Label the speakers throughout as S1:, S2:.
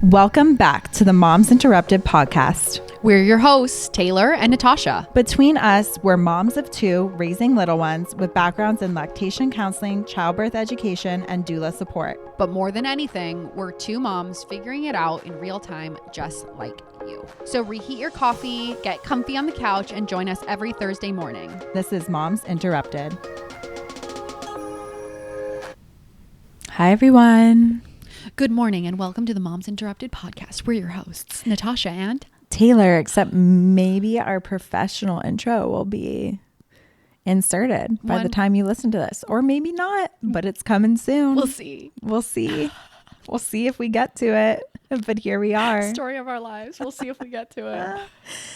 S1: Welcome back to the Moms Interrupted podcast.
S2: We're your hosts, Taylor and Natasha.
S1: Between us, we're moms of two raising little ones with backgrounds in lactation counseling, childbirth education, and doula support.
S2: But more than anything, we're two moms figuring it out in real time, just like you. So reheat your coffee, get comfy on the couch, and join us every Thursday morning.
S1: This is Moms Interrupted. Hi, everyone.
S2: Good morning and welcome to the Moms Interrupted podcast. We're your hosts, Natasha and
S1: Taylor, except maybe our professional intro will be inserted by the time you listen to this. Or maybe not, but it's coming soon.
S2: We'll see.
S1: We'll see if we get to it. But here we are.
S2: Story of our lives. We'll see if we get to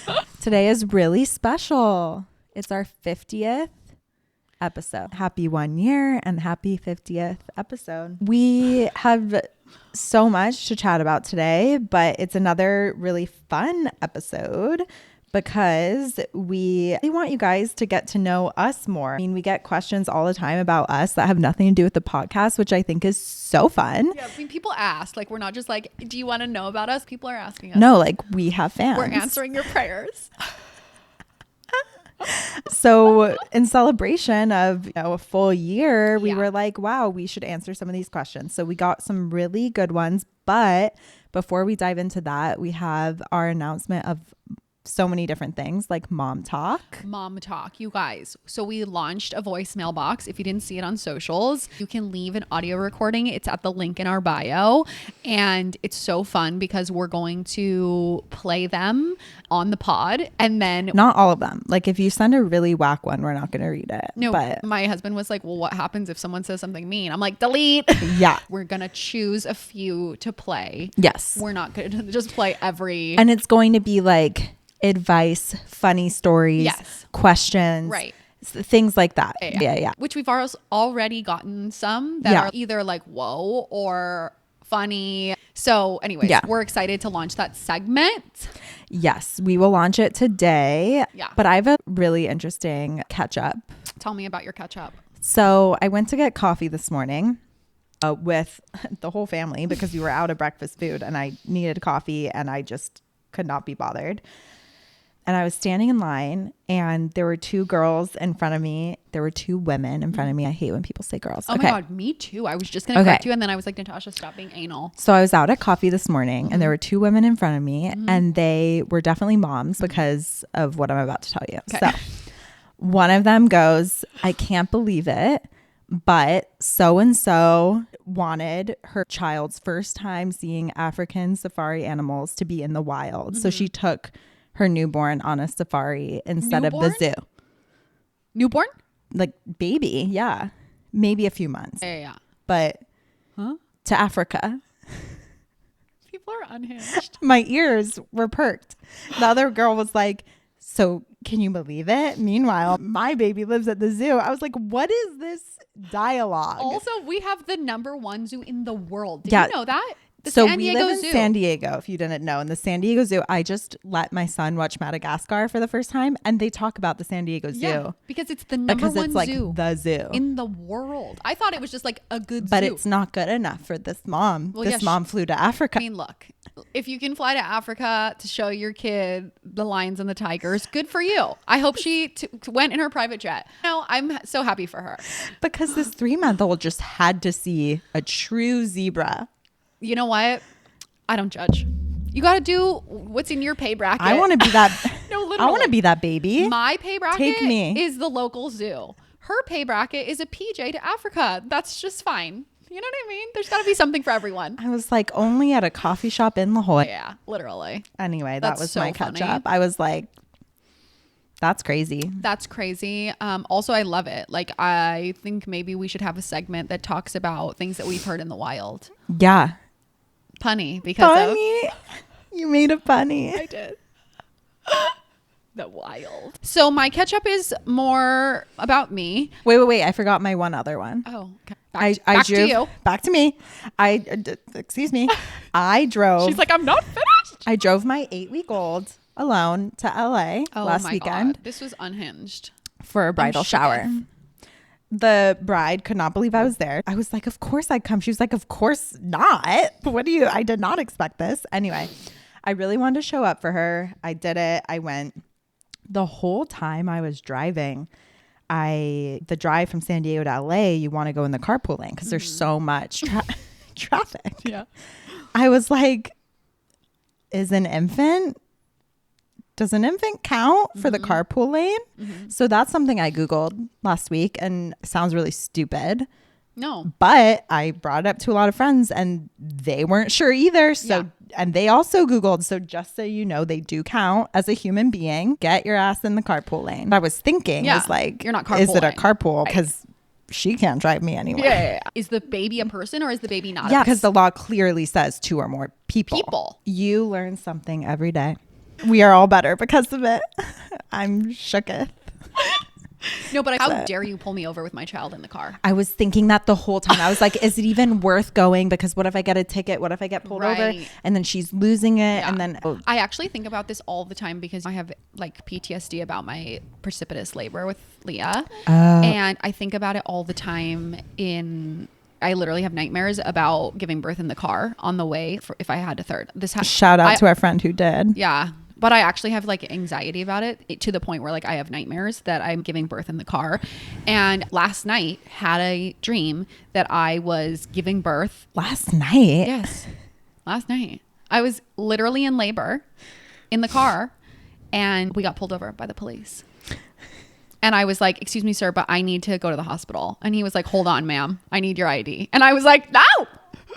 S2: it.
S1: Today is really special. It's our 50th episode. Happy 1 year and happy 50th episode. We have so much to chat about today, but it's another really fun episode because we want you guys to get to know us more. I mean, we get questions all the time about us that have nothing to do with the podcast, which I think is so fun.
S2: Yeah, I mean, people ask, like, we're not just like, do you want to know about us? People are asking us.
S1: No, like, we have fans.
S2: We're answering your prayers.
S1: So in celebration of a full year, we
S2: Yeah.
S1: were like, wow, we should answer some of these questions. So we got some really good ones. But before we dive into that, we have our announcement of so many different things like momTALK.
S2: momTALK, you guys. So we launched a voicemail box. If you didn't see it on socials, you can leave an audio recording. It's at the link in our bio. And it's so fun because we're going to play them on the pod. And then
S1: Not all of them. Like if you send a really whack one, we're not going to read it.
S2: no,
S1: but
S2: my husband was like, well, what happens if someone says something mean? I'm like, delete.
S1: yeah.
S2: We're going to choose a few to play.
S1: Yes.
S2: We're not going to just play every.
S1: And it's going to be like advice, funny stories,
S2: Yes.
S1: questions,
S2: Right.
S1: Things like that. Yeah.
S2: Which we've already gotten some that
S1: Yeah.
S2: are either like, whoa, or funny. So anyways,
S1: Yeah.
S2: we're excited to launch that segment.
S1: Yes, we will launch it today.
S2: Yeah.
S1: But I have a really interesting catch up.
S2: Tell me about your catch up.
S1: So I went to get coffee this morning with the whole family because we were out of breakfast food and I needed coffee and I just could not be bothered. And I was standing in line and there were two girls in front of me. There were two women in front of me. I hate when people say girls.
S2: Oh my God, me too. I was just going to correct you. And then I was like, Natasha, stop being anal.
S1: So I was out at coffee this morning and there were two women in front of me and they were definitely moms because of what I'm about to tell you.
S2: Okay.
S1: So one of them goes, I can't believe it, but so-and-so wanted her child's first time seeing African safari animals to be in the wild. So she took her newborn on a safari instead of the zoo.
S2: Newborn?
S1: Like baby, yeah. Maybe a few months.
S2: Yeah.
S1: But to Africa.
S2: People are unhinged.
S1: My ears were perked. The other girl was like, so can you believe it? Meanwhile, my baby lives at the zoo. I was like, what is this dialogue?
S2: Also, we have the #1 zoo in the world. Did
S1: Yeah.
S2: you know that? The
S1: So
S2: San
S1: we
S2: Diego
S1: live in
S2: Zoo.
S1: San Diego, if you didn't know. In the San Diego Zoo, I just let my son watch Madagascar for the first time. And they talk about the San Diego Zoo.
S2: Yeah, because it's the #1
S1: Because it's like
S2: zoo
S1: the zoo.
S2: in the world. I thought it was just like a good
S1: But
S2: zoo.
S1: it's not good enough for this mom.
S2: Well,
S1: this
S2: yeah,
S1: mom flew to Africa.
S2: I mean, look, if you can fly to Africa to show your kid the lions and the tigers, good for you. I hope she went in her private jet. No, I'm so happy for her.
S1: Because this 3-month-old just had to see a true zebra.
S2: You know what? I don't judge. You got to do what's in your pay bracket.
S1: I want to be that.
S2: No, literally.
S1: I want to be that baby.
S2: My pay bracket
S1: Take me.
S2: is the local zoo. Her pay bracket is a PJ to Africa. That's just fine. You know what I mean? There's got to be something for everyone.
S1: I was like only at a coffee shop in La Jolla.
S2: Yeah, literally.
S1: Anyway, that
S2: That's
S1: was
S2: so
S1: my catch
S2: funny.
S1: up. I was like, that's crazy.
S2: That's crazy. Also, I love it. Like, I think maybe we should have a segment that talks about things that we've heard in the wild.
S1: Yeah.
S2: Punny because
S1: Punny. You made a punny.
S2: I did. The wild. So my catch up is more about me.
S1: Wait. I forgot my one other one.
S2: Oh, okay.
S1: I
S2: back
S1: drove
S2: to you.
S1: back to me. Excuse me. I drove.
S2: She's like, I'm not finished.
S1: I drove my 8-week-old alone to LA last weekend
S2: God. This was unhinged.
S1: for a bridal shower. The bride could not believe I was there. I was like, of course I'd come. She was like, of course not. I did not expect this. Anyway, I really wanted to show up for her. I did it. I went. The whole time I was driving, the drive from San Diego to LA, you want to go in the carpool lane because there's so much traffic.
S2: Yeah.
S1: I was like, does an infant count for the carpool lane? So that's something I Googled last week, and it sounds really stupid.
S2: No.
S1: But I brought it up to a lot of friends and they weren't sure either. So, and they also Googled. So just so you know, they do count as a human being. Get your ass in the carpool lane. What I was thinking was like,
S2: you're not carpooling.
S1: Is it a carpool? Because she can't drive me anywhere.
S2: Yeah. Is the baby a person or is the baby not a person?
S1: Yeah, because the law clearly says 2 or more people. You learn something every day. We are all better because of it. I'm shooketh.
S2: No, but how dare you pull me over with my child in the car?
S1: I was thinking that the whole time. I was like, is it even worth going? Because what if I get a ticket? What if I get pulled over? And then she's losing it.
S2: Yeah.
S1: And then
S2: I actually think about this all the time because I have like PTSD about my precipitous labor with Leah. And I think about it all the time I literally have nightmares about giving birth in the car on the way if I had a third.
S1: Shout out to our friend who did.
S2: Yeah. But I actually have like anxiety about it to the point where like I have nightmares that I'm giving birth in the car. And last night had a dream that I was giving birth.
S1: Last night?
S2: Yes. Last night. I was literally in labor in the car and we got pulled over by the police. And I was like, excuse me, sir, but I need to go to the hospital. And he was like, hold on, ma'am. I need your ID. And I was like, no.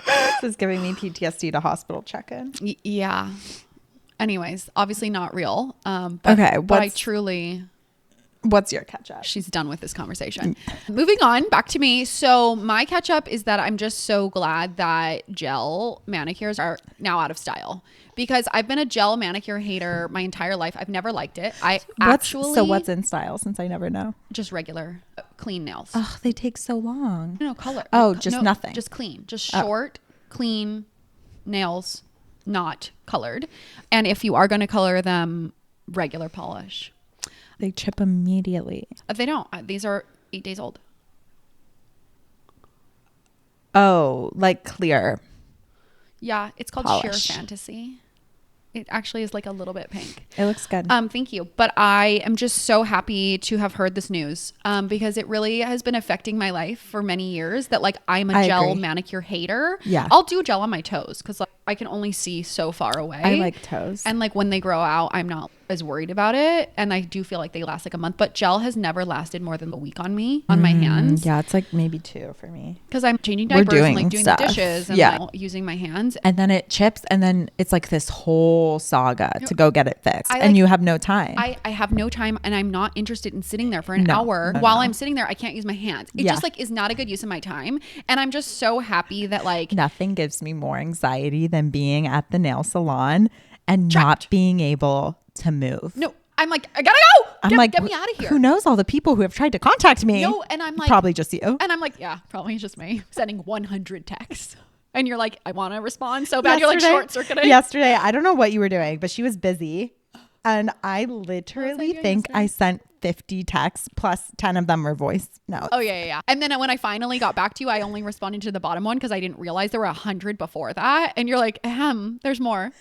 S1: This is giving me PTSD to hospital check-in.
S2: Yeah. Anyways, obviously not real.
S1: But
S2: I truly...
S1: What's your catch up?
S2: She's done with this conversation. Moving on, back to me. So my catch up is that I'm just so glad that gel manicures are now out of style because I've been a gel manicure hater my entire life. I've never liked it. So what's in style since I never know? Just regular clean nails.
S1: Oh, they take so long.
S2: No color.
S1: Oh, just nothing.
S2: Just clean. Just short, clean nails, not colored. And if you are going to color them, regular polish.
S1: They chip immediately.
S2: They don't. These are 8 days old.
S1: Oh, like clear.
S2: Yeah, it's called
S1: polish.
S2: Sheer Fantasy. It actually is like a little bit pink.
S1: It looks good.
S2: Thank you. But I am just so happy to have heard this news because it really has been affecting my life for many years that like I'm a gel manicure hater.
S1: Yeah.
S2: I'll do gel on my toes because like, I can only see so far away.
S1: I like toes.
S2: And like when they grow out, I'm not as worried about it. And I do feel like they last like a month. But gel has never lasted more than a week on me, on my hands.
S1: Yeah, it's like maybe 2 for me.
S2: Because I'm changing diapers and like doing the dishes and like, using my hands.
S1: And then it chips and then it's like this whole saga to go get it fixed. And you have no time.
S2: I have no time and I'm not interested in sitting there for an hour. While I'm sitting there, I can't use my hands. It just like is not a good use of my time. And I'm just so happy that like...
S1: Nothing gives me more anxiety than being at the nail salon and not being able to move.
S2: No, I'm like, I gotta go. Get me out of here.
S1: Who knows all the people who have tried to contact me?
S2: No, and I'm like...
S1: Probably just you.
S2: And I'm like, yeah, probably just me. Sending 100 texts. And you're like, I want to respond so bad. You're like short-circuiting.
S1: Yesterday, I don't know what you were doing, but she was busy. And I literally think I sent 50 texts plus 10 of them were voice notes.
S2: Oh, yeah. And then when I finally got back to you, I only responded to the bottom one because I didn't realize there were 100 before that. And you're like, there's more.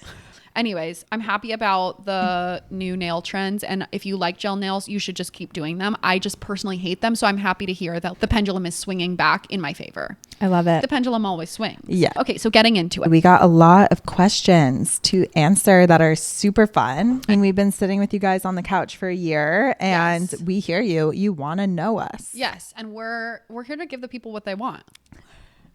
S2: Anyways, I'm happy about the new nail trends. And if you like gel nails, you should just keep doing them. I just personally hate them. So I'm happy to hear that the pendulum is swinging back in my favor.
S1: I love it.
S2: The pendulum always swings.
S1: Yeah.
S2: Okay, so getting into it.
S1: We got a lot of questions to answer that are super fun. And we've been sitting with you guys on the couch for a year and we hear you. You want to know us.
S2: Yes. And we're here to give the people what they want.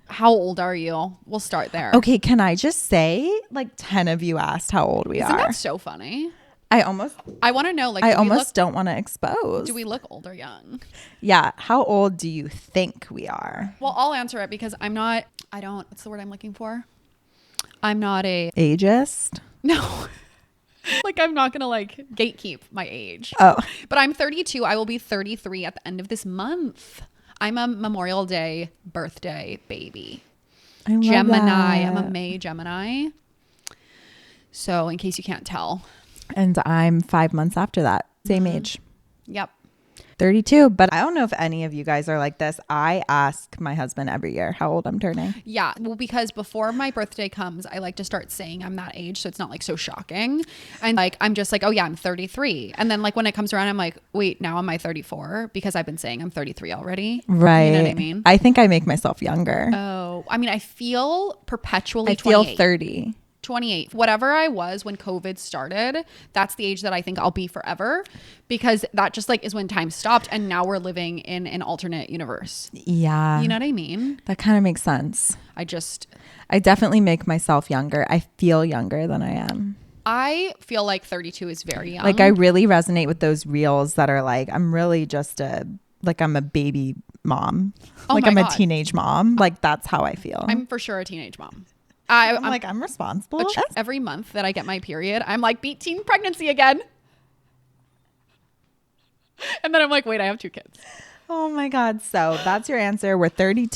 S2: How old are you? We'll start there.
S1: Okay, can I just say like 10 of you asked how old we are.
S2: Isn't that so funny?
S1: I
S2: want to know like
S1: I almost don't want to expose.
S2: Do we look old or young?
S1: Yeah. How old do you think we are?
S2: Well, I'll answer it because what's the word I'm looking for? I'm not a
S1: ageist.
S2: No. Like I'm not going to like gatekeep my age.
S1: Oh.
S2: But I'm 32. I will be 33 at the end of this month. I'm a Memorial Day birthday baby.
S1: I love
S2: Gemini.
S1: that.
S2: I'm a May Gemini. So in case you can't tell.
S1: And I'm 5 months after that. Same age.
S2: Yep.
S1: 32. But I don't know if any of you guys are like this. I ask my husband every year how old I'm turning.
S2: Yeah. Well, because before my birthday comes, I like to start saying I'm that age. So it's not like so shocking. And like, I'm just like, oh yeah, I'm 33. And then like when it comes around, I'm like, wait, now am I 34? Because I've been saying I'm 33 already.
S1: Right.
S2: You know what I mean?
S1: I think I make myself younger.
S2: Oh, I mean, I feel perpetually
S1: I feel
S2: 28.
S1: 30.
S2: 28. Whatever I was when COVID started, that's the age that I think I'll be forever, because that just like is when time stopped and now we're living in an alternate universe.
S1: Yeah.
S2: You know what I mean?
S1: That kind of makes sense.
S2: I
S1: definitely make myself younger. I feel younger than I am.
S2: I feel like 32 is very young.
S1: Like I really resonate with those reels that are like, I'm really just I'm a baby mom.
S2: Oh
S1: like
S2: my
S1: I'm
S2: God.
S1: a teenage mom. Like that's how I feel.
S2: I'm for sure a teenage mom.
S1: I'm like, I'm responsible.
S2: Every month that I get my period, I'm like, beat teen pregnancy again. And then I'm like, wait, I have 2 kids.
S1: Oh my God. So that's your answer. We're 32.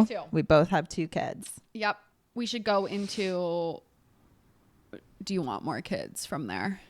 S2: 32.
S1: We both have 2 kids.
S2: Yep. We should go into, do you want more kids from there?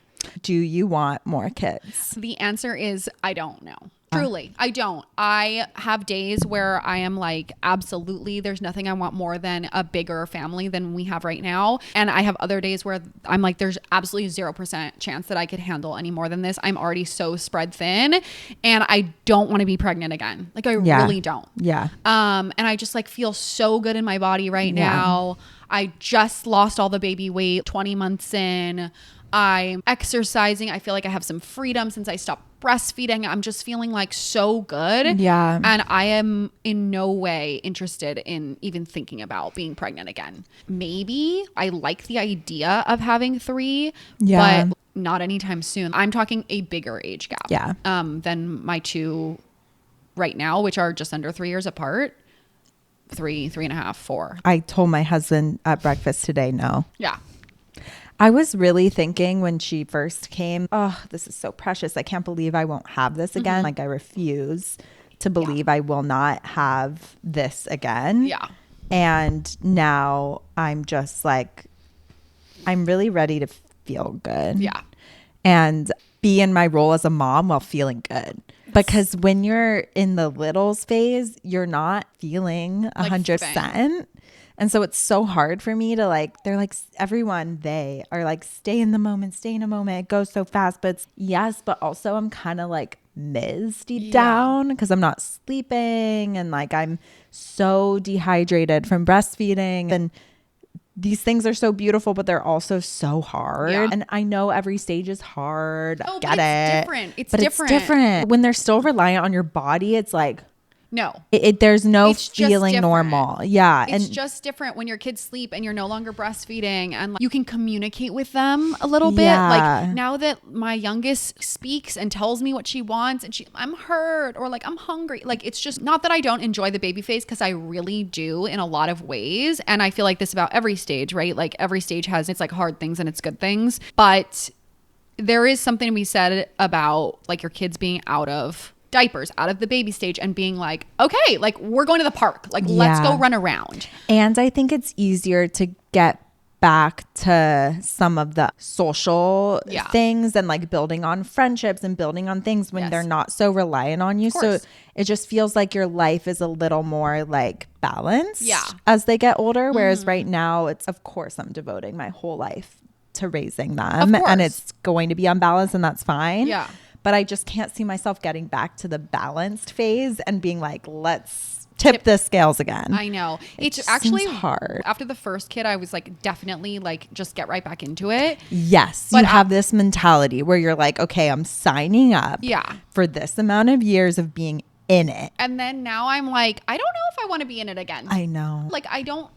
S1: Do you want more kids?
S2: The answer is, I don't know. Truly, I don't. I have days where I am like, absolutely, there's nothing I want more than a bigger family than we have right now. And I have other days where I'm like, there's absolutely 0% chance that I could handle any more than this. I'm already so spread thin and I don't want to be pregnant again. Like I really don't.
S1: Yeah.
S2: And I just like feel so good in my body right now. I just lost all the baby weight 20 months in. I'm exercising. I feel like I have some freedom since I stopped breastfeeding. I'm just feeling like so good.
S1: Yeah.
S2: And I am in no way interested in even thinking about being pregnant again. Maybe I like the idea of having 3, but not anytime soon. I'm talking a bigger age gap than my 2 right now, which are just under 3 years apart. 3.5, 4.
S1: I told my husband at breakfast today, no.
S2: Yeah.
S1: I was really thinking when she first came, oh, this is so precious. I can't believe I won't have this again. Like I refuse to believe I will not have this again.
S2: Yeah.
S1: And now I'm just like, I'm really ready to feel good.
S2: Yeah.
S1: And be in my role as a mom while feeling good. Because when you're in the littles phase, you're not feeling 100%. And so it's so hard for me to like, they're like, everyone, they are like, stay in the moment, stay in a moment. It goes so fast. But yes, but also I'm kind of like deep down because I'm not sleeping and like I'm so dehydrated from breastfeeding. And these things are so beautiful, but they're also so hard. Yeah. And I know every stage is hard.
S2: Oh, but it's different. It's
S1: different. When they're still reliant on your body, it's like,
S2: no,
S1: there's no feeling normal. Yeah.
S2: It's just different when your kids sleep and you're no longer breastfeeding and like, you can communicate with them a little bit. Like now that my youngest speaks and tells me what she wants and I'm hurt or like I'm hungry. Like it's just not that I don't enjoy the baby phase because I really do in a lot of ways. And I feel like this about every stage, right? Like every stage has its like hard things and its good things. But there is something to be said about like your kids being out of diapers, out of the baby stage and being like, okay, like we're going to the park, like let's go run around.
S1: And I think it's easier to get back to some of the social things and like building on friendships and building on things when they're not so reliant on you. So it just feels like your life is a little more like balanced as they get older. Whereas right now it's, of course, I'm devoting my whole life to raising them and it's going to be unbalanced and that's fine.
S2: Yeah.
S1: But I just can't see myself getting back to the balanced phase and being like, let's tip the scales again.
S2: I know. It's actually
S1: hard.
S2: After the first kid, I was like, definitely like, just get right back into it.
S1: Yes. But you have this mentality where you're like, okay, I'm signing up for this amount of years of being in it.
S2: And then now I'm like, I don't know if I want to be in it again.
S1: I know.
S2: Like, I don't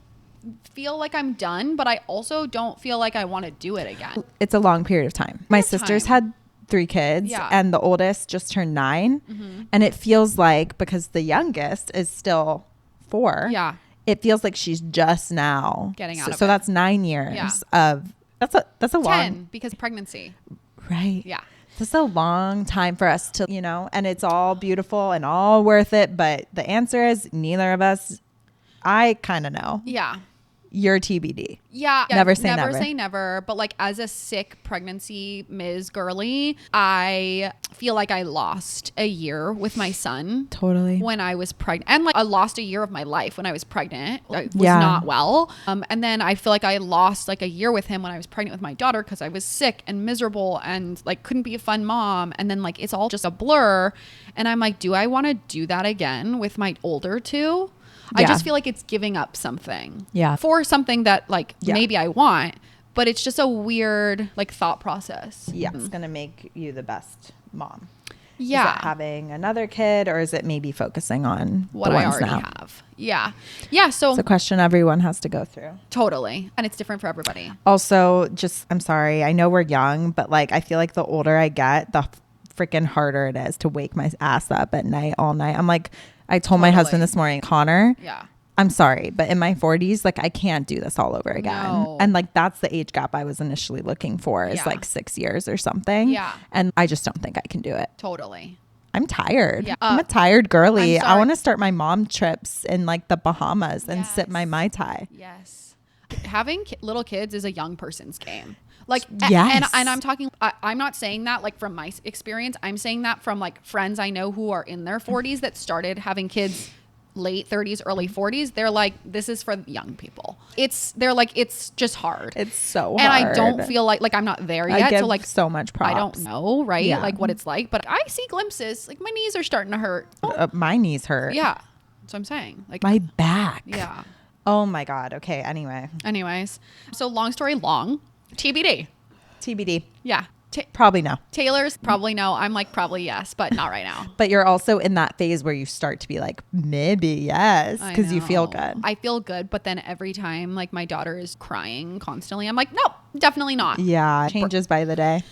S2: feel like I'm done, but I also don't feel like I want to do it again.
S1: It's a long period of time. My sisters had 3 kids and the oldest just turned 9 and it feels like because the youngest is still 4 it feels like she's just now
S2: getting out of it.
S1: So that's 9 years of that's a
S2: 10
S1: long
S2: because pregnancy
S1: that's a long time for us to and it's all beautiful and all worth it, but the answer is neither of us. I kind of know you're TBD.
S2: Yeah.
S1: Never say
S2: never.
S1: never.
S2: Say never. But like as a sick pregnancy Ms. Girly, I feel like I lost a year with my son.
S1: Totally.
S2: When I was pregnant. And like I lost a year of my life when I was pregnant. I was
S1: Yeah.
S2: not well. And then I feel like I lost like a year with him when I was pregnant with my daughter because I was sick and miserable and like couldn't be a fun mom. And then like it's all just a blur. And I'm like, do I want to do that again with my older two? I
S1: Yeah.
S2: just feel like it's giving up something.
S1: Yeah.
S2: For something that like
S1: Yeah.
S2: maybe I want, but it's just a weird like thought process.
S1: Yeah. It's going to make you the best mom.
S2: Yeah.
S1: Is it having another kid, or is it maybe focusing on
S2: What
S1: the
S2: I
S1: ones
S2: already
S1: now?
S2: have. Yeah. Yeah. So
S1: It's a question everyone has to go through.
S2: totally. And it's different for everybody.
S1: Also, just, I'm sorry, I know we're young, but like, I feel like the older I get, the freaking harder it is to wake my ass up at night all night. I'm like, I told my husband this morning, Connor,
S2: Yeah.
S1: I'm sorry, but in my 40s, like I can't do this all over again.
S2: No.
S1: And like that's the age gap I was initially looking for is
S2: Yeah.
S1: like 6 years or something.
S2: Yeah.
S1: And I just don't think I can do it.
S2: Totally.
S1: I'm tired.
S2: Yeah.
S1: I'm a tired girly.
S2: I'm
S1: I
S2: sorry.
S1: want to start my mom trips in like the Bahamas and sip my
S2: Yes.
S1: Mai Tai.
S2: Yes. Having little kids is a young person's game. Like,
S1: Yes.
S2: and I'm talking, I'm not saying that like from my experience. I'm saying that from like friends I know who are in their 40s that started having kids late 30s, early 40s. They're like, this is for young people. They're like, it's just hard.
S1: It's so
S2: and
S1: hard.
S2: I don't feel like I'm not there
S1: I
S2: yet.
S1: give
S2: So like,
S1: so much props.
S2: I don't know, right?
S1: Yeah.
S2: Like what it's like, but I see glimpses. Like my knees are starting to hurt.
S1: My knees hurt.
S2: Yeah. That's what I'm saying. Like,
S1: My back.
S2: yeah.
S1: Oh my God. Okay. Anyway.
S2: Anyways, so long story long, TBD.
S1: TBD.
S2: Yeah.
S1: Probably no.
S2: Taylor's probably no. I'm like probably yes, but not right now.
S1: But you're also in that phase where you start to be like, maybe yes,
S2: I
S1: because you feel
S2: know.
S1: good.
S2: I feel good, but then every time like my daughter is crying constantly, I'm like, nope, definitely not.
S1: Yeah. Changes by the day.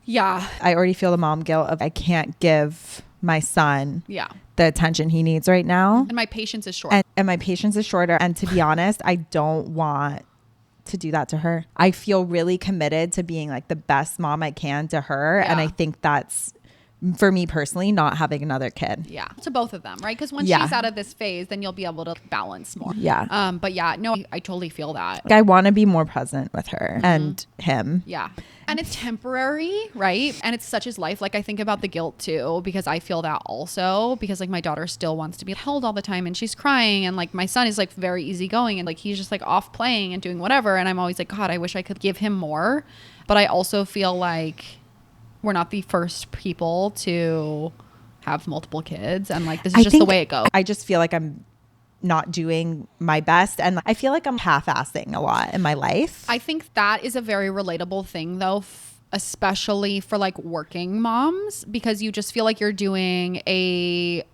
S2: Yeah.
S1: I already feel the mom guilt of I can't give my son
S2: Yeah.
S1: the attention he needs right now.
S2: And my patience is short.
S1: And my patience is shorter. And to be honest, I don't want to do that to her. I feel really committed to being like the best mom I can to her.
S2: Yeah.
S1: And I think that's, for me personally, not having another kid.
S2: Yeah, to both of them, right? Because once
S1: Yeah.
S2: she's out of this phase, then you'll be able to balance more.
S1: Yeah.
S2: But yeah, no, I totally feel that.
S1: Like, I want to be more present with her and him.
S2: Yeah. And it's temporary, right? And it's such as life. Like I think about the guilt too, because I feel that also because like my daughter still wants to be held all the time and she's crying. And like my son is like very easygoing and like he's just like off playing and doing whatever. And I'm always like, God, I wish I could give him more. But I also feel like we're not the first people to have multiple kids. And like, this is just the way it goes.
S1: I just feel like I'm not doing my best. And I feel like I'm half-assing a lot in my life.
S2: I think that is a very relatable thing though, especially for like working moms, because you just feel like you're doing a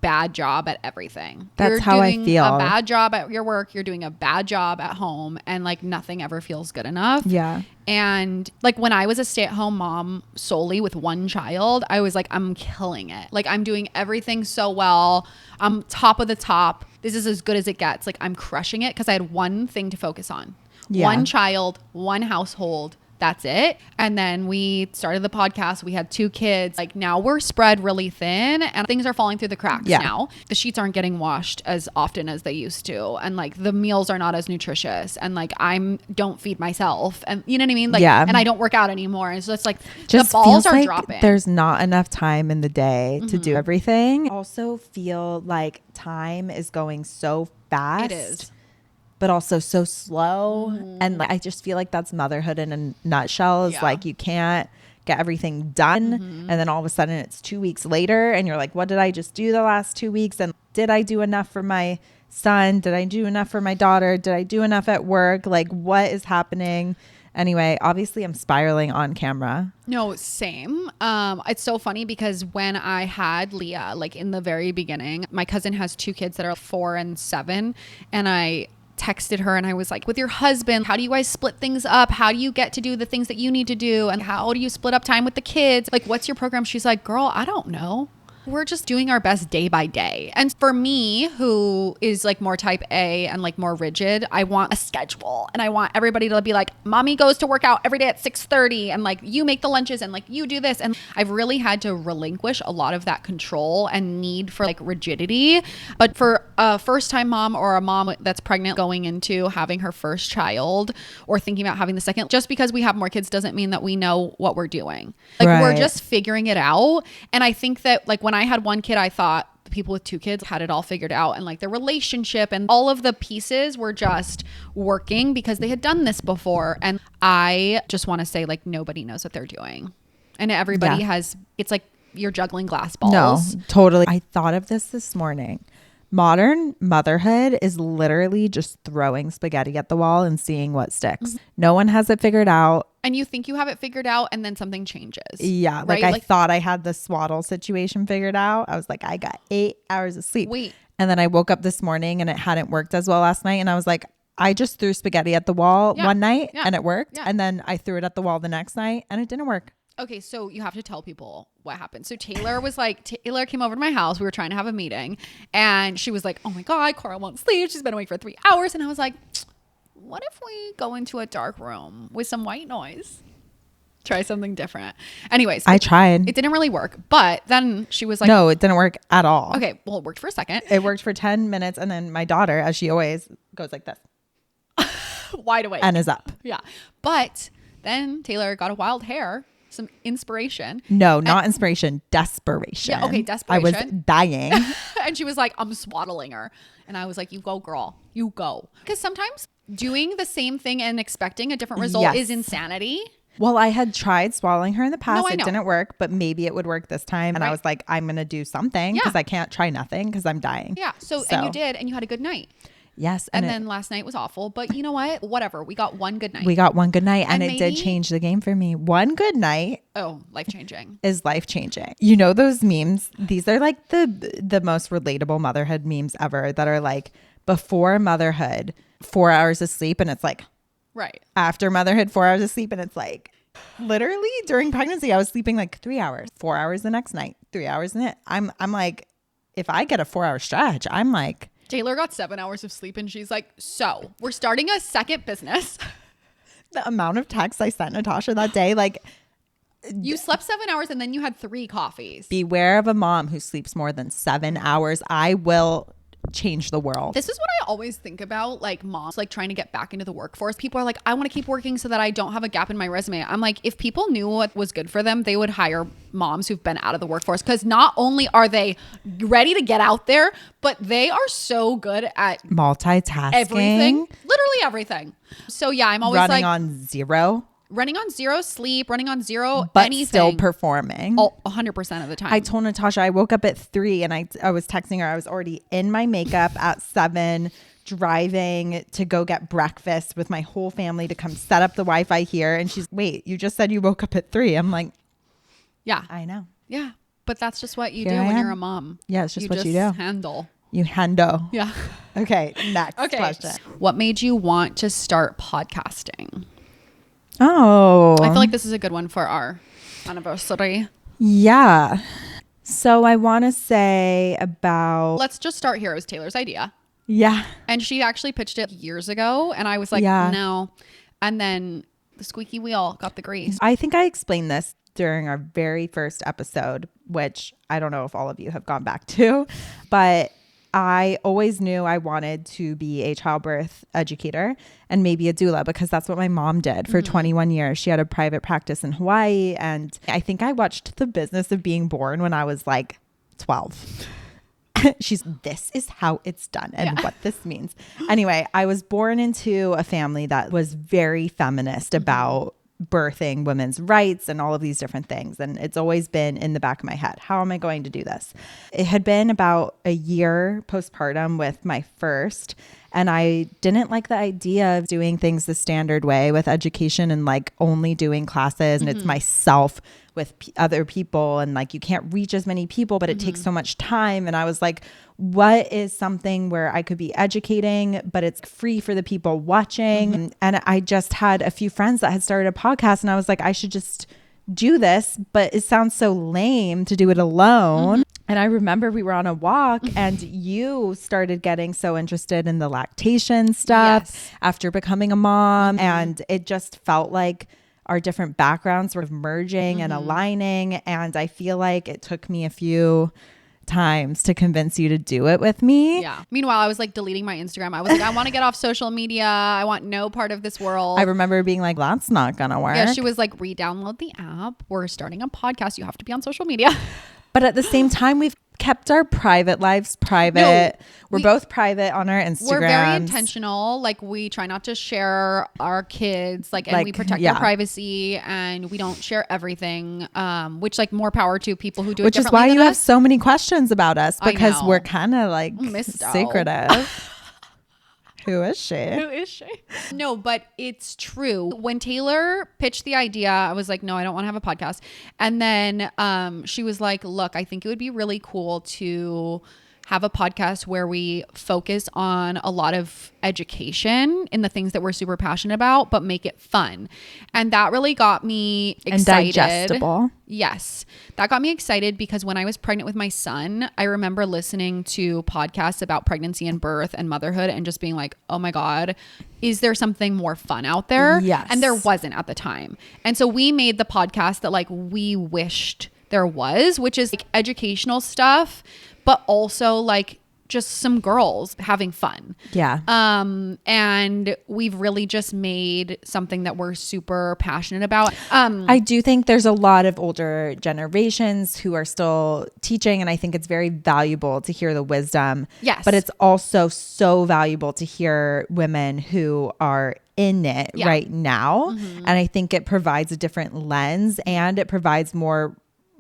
S2: bad job at everything.
S1: That's
S2: You're
S1: how I
S2: doing
S1: feel.
S2: a bad job at your work. You're doing a bad job at home and like nothing ever feels good enough.
S1: Yeah.
S2: And like when I was a stay-at-home mom solely with one child, I was like, I'm killing it. Like I'm doing everything so well. I'm top of the top. This is as good as it gets. Like I'm crushing it because I had one thing to focus on.
S1: Yeah.
S2: One child, one household. That's it. And then we started the podcast. We had 2 kids. Like now we're spread really thin and things are falling through the cracks now. The sheets aren't getting washed as often as they used to. And like the meals are not as nutritious. And like don't feed myself. And you know what I mean? Like, and I don't work out anymore. And so it's like
S1: Just
S2: the balls
S1: feels
S2: are
S1: like
S2: dropping.
S1: There's not enough time in the day to do everything. Also feel like time is going so fast.
S2: It is.
S1: But also so slow. And like, I just feel like that's motherhood in a nutshell is like you can't get everything done. And then all of a sudden it's 2 weeks later and you're like, what did I just do the last 2 weeks? And did I do enough for my son? Did I do enough for my daughter? Did I do enough at work? Like what is happening? Anyway, obviously I'm spiraling on camera.
S2: No, same. It's so funny because when I had Leah, like in the very beginning, my cousin has 2 kids that are 4 and 7. And I texted her and I was like, with your husband, how do you guys split things up? How do you get to do the things that you need to do? And how do you split up time with the kids? Like, what's your program? She's like, girl, I don't know. We're just doing our best day by day. And for me, who is like more type A and like more rigid, I want a schedule and I want everybody to be like, mommy goes to work out every day at 6:30 and like you make the lunches and like you do this. And I've really had to relinquish a lot of that control and need for like rigidity. But for a first-time mom or a mom that's pregnant going into having her first child or thinking about having the second, just because we have more kids doesn't mean that we know what we're doing. Like we're just figuring it out. And I think that like when I had one kid, I thought the people with two kids had it all figured out, and like their relationship and all of the pieces were just working because they had done this before. And I just want to say, like, nobody knows what they're doing, and everybody has, it's like you're juggling glass balls.
S1: No, totally. I thought of this morning. Modern motherhood is literally just throwing spaghetti at the wall and seeing what sticks. No one has it figured out.
S2: And you think you have it figured out, and then something changes.
S1: Yeah.
S2: Right?
S1: Like I thought I had the swaddle situation figured out. I was like, I got 8 hours of sleep.
S2: Wait.
S1: And then I woke up this morning and it hadn't worked as well last night. And I was like, I just threw spaghetti at the wall one night and it worked. And then I threw it at the wall the next night and it didn't work.
S2: Okay, so you have to tell people what happened. So Taylor was like, Taylor came over to my house. We were trying to have a meeting, and she was like, oh my God, Cora won't sleep. She's been awake for 3 hours. And I was like, what if we go into a dark room with some white noise? Try something different. Anyways,
S1: I tried.
S2: It didn't really work. But then she was like,
S1: no, it didn't work at all.
S2: Okay, well, it worked for a second.
S1: It worked for 10 minutes. And then my daughter, as she always goes like this,
S2: wide awake,
S1: and is up.
S2: Yeah. But then Taylor got a wild hair. Some inspiration.
S1: No, not inspiration. Desperation.
S2: Yeah, okay, desperation.
S1: I was dying.
S2: And she was like, I'm swaddling her. And I was like, you go, girl. You go. Because sometimes doing the same thing and expecting a different result is insanity.
S1: Well, I had tried swallowing her in the past.
S2: No,
S1: it didn't work, but maybe it would work this time. And I was like, I'm going to do something because I can't try nothing because I'm dying.
S2: Yeah. So, and you did, and you had a good night.
S1: Yes.
S2: And then last night was awful. But you know what? Whatever. We got one good night.
S1: We got one good night. And it did change the game for me. One good night.
S2: Oh, life-changing.
S1: Is life-changing. You know those memes? These are like the most relatable motherhood memes ever that are like before motherhood, 4 hours of sleep. And it's like,
S2: right.
S1: After motherhood, 4 hours of sleep. And it's like, literally during pregnancy, I was sleeping like 3 hours, 4 hours the next night, 3 hours in it. I'm like, if I get a 4 hour stretch, I'm like,
S2: Taylor got 7 hours of sleep, and she's like, so we're starting a second business.
S1: The amount of texts I sent Natasha that day, like,
S2: you slept 7 hours and then you had 3 coffees.
S1: Beware of a mom who sleeps more than 7 hours. I will change the world.
S2: This is what I always think about, like moms like trying to get back into the workforce. People are like, I want to keep working so that I don't have a gap in my resume. I'm like, if people knew what was good for them, they would hire moms who've been out of the workforce, because not only are they ready to get out there, but they are so good at
S1: multitasking,
S2: everything, literally everything. So yeah, I'm always
S1: running
S2: like
S1: running on zero
S2: sleep, running on zero
S1: but
S2: anything,
S1: still performing
S2: 100% of the time.
S1: I told Natasha I woke up at 3 and I was texting her. I was already in my makeup at 7, driving to go get breakfast with my whole family to come set up the Wi-Fi here. And she's, wait, you just said you woke up at 3. I'm like,
S2: yeah,
S1: I know.
S2: Yeah, but that's just what you do when you're a mom.
S1: Yeah, it's just what you do. You handle.
S2: Yeah.
S1: Okay, next question.
S2: What made you want to start podcasting?
S1: Oh,
S2: I feel like this is a good one for our anniversary.
S1: Yeah. So I want to say about...
S2: Let's just start here. It was Taylor's idea.
S1: Yeah.
S2: And she actually pitched it years ago. And I was like, no. And then the squeaky wheel got the grease.
S1: I think I explained this during our very first episode, which I don't know if all of you have gone back to, but I always knew I wanted to be a childbirth educator and maybe a doula, because that's what my mom did for 21 years. She had a private practice in Hawaii. And I think I watched The Business of Being Born when I was like 12. This is how it's done and what this means. Anyway, I was born into a family that was very feminist about birthing women's rights and all of these different things. And it's always been in the back of my head. How am I going to do this? It had been about a year postpartum with my first, and I didn't like the idea of doing things the standard way with education and like only doing classes and it's myself with other people, and like you can't reach as many people, but it takes so much time. And I was like, what is something where I could be educating, but it's free for the people watching? And I just had a few friends that had started a podcast, and I was like, I should just do this, but it sounds so lame to do it alone. And I remember we were on a walk and you started getting so interested in the lactation stuff after becoming a mom. And it just felt like our different backgrounds sort of merging and aligning. And I feel like it took me a few times to convince you to do it with me.
S2: Yeah. Meanwhile, I was like deleting my Instagram. I was like, I want to get off social media. I want no part of this world.
S1: I remember being like, that's not gonna work.
S2: Yeah, she was like, re-download the app. We're starting a podcast. You have to be on social media.
S1: But at the same time, we've kept our private lives private. No, we're both private on our Instagram.
S2: We're very intentional. Like, we try not to share our kids, and we protect their privacy, and we don't share everything. Which, like, more power to people who do it differently.
S1: Which is why you have so many questions about us, because we're kind of like secretive. Who is she?
S2: Who is she? No, but it's true. When Taylor pitched the idea, I was like, no, I don't want to have a podcast. And then she was like, look, I think it would be really cool to have a podcast where we focus on a lot of education in the things that we're super passionate about, but make it fun. And that really got me excited.
S1: And digestible.
S2: Yes. That got me excited because when I was pregnant with my son, I remember listening to podcasts about pregnancy and birth and motherhood and just being like, oh my God, is there something more fun out there?
S1: Yes.
S2: And there wasn't at the time. And so we made the podcast that like we wished there was, which is like educational stuff, but also like just some girls having fun.
S1: Yeah.
S2: And we've really just made something that we're super passionate about.
S1: I do think there's a lot of older generations who are still teaching, and I think it's very valuable to hear the wisdom.
S2: Yes.
S1: But it's also so valuable to hear women who are in it right now. And I think it provides a different lens, and it provides more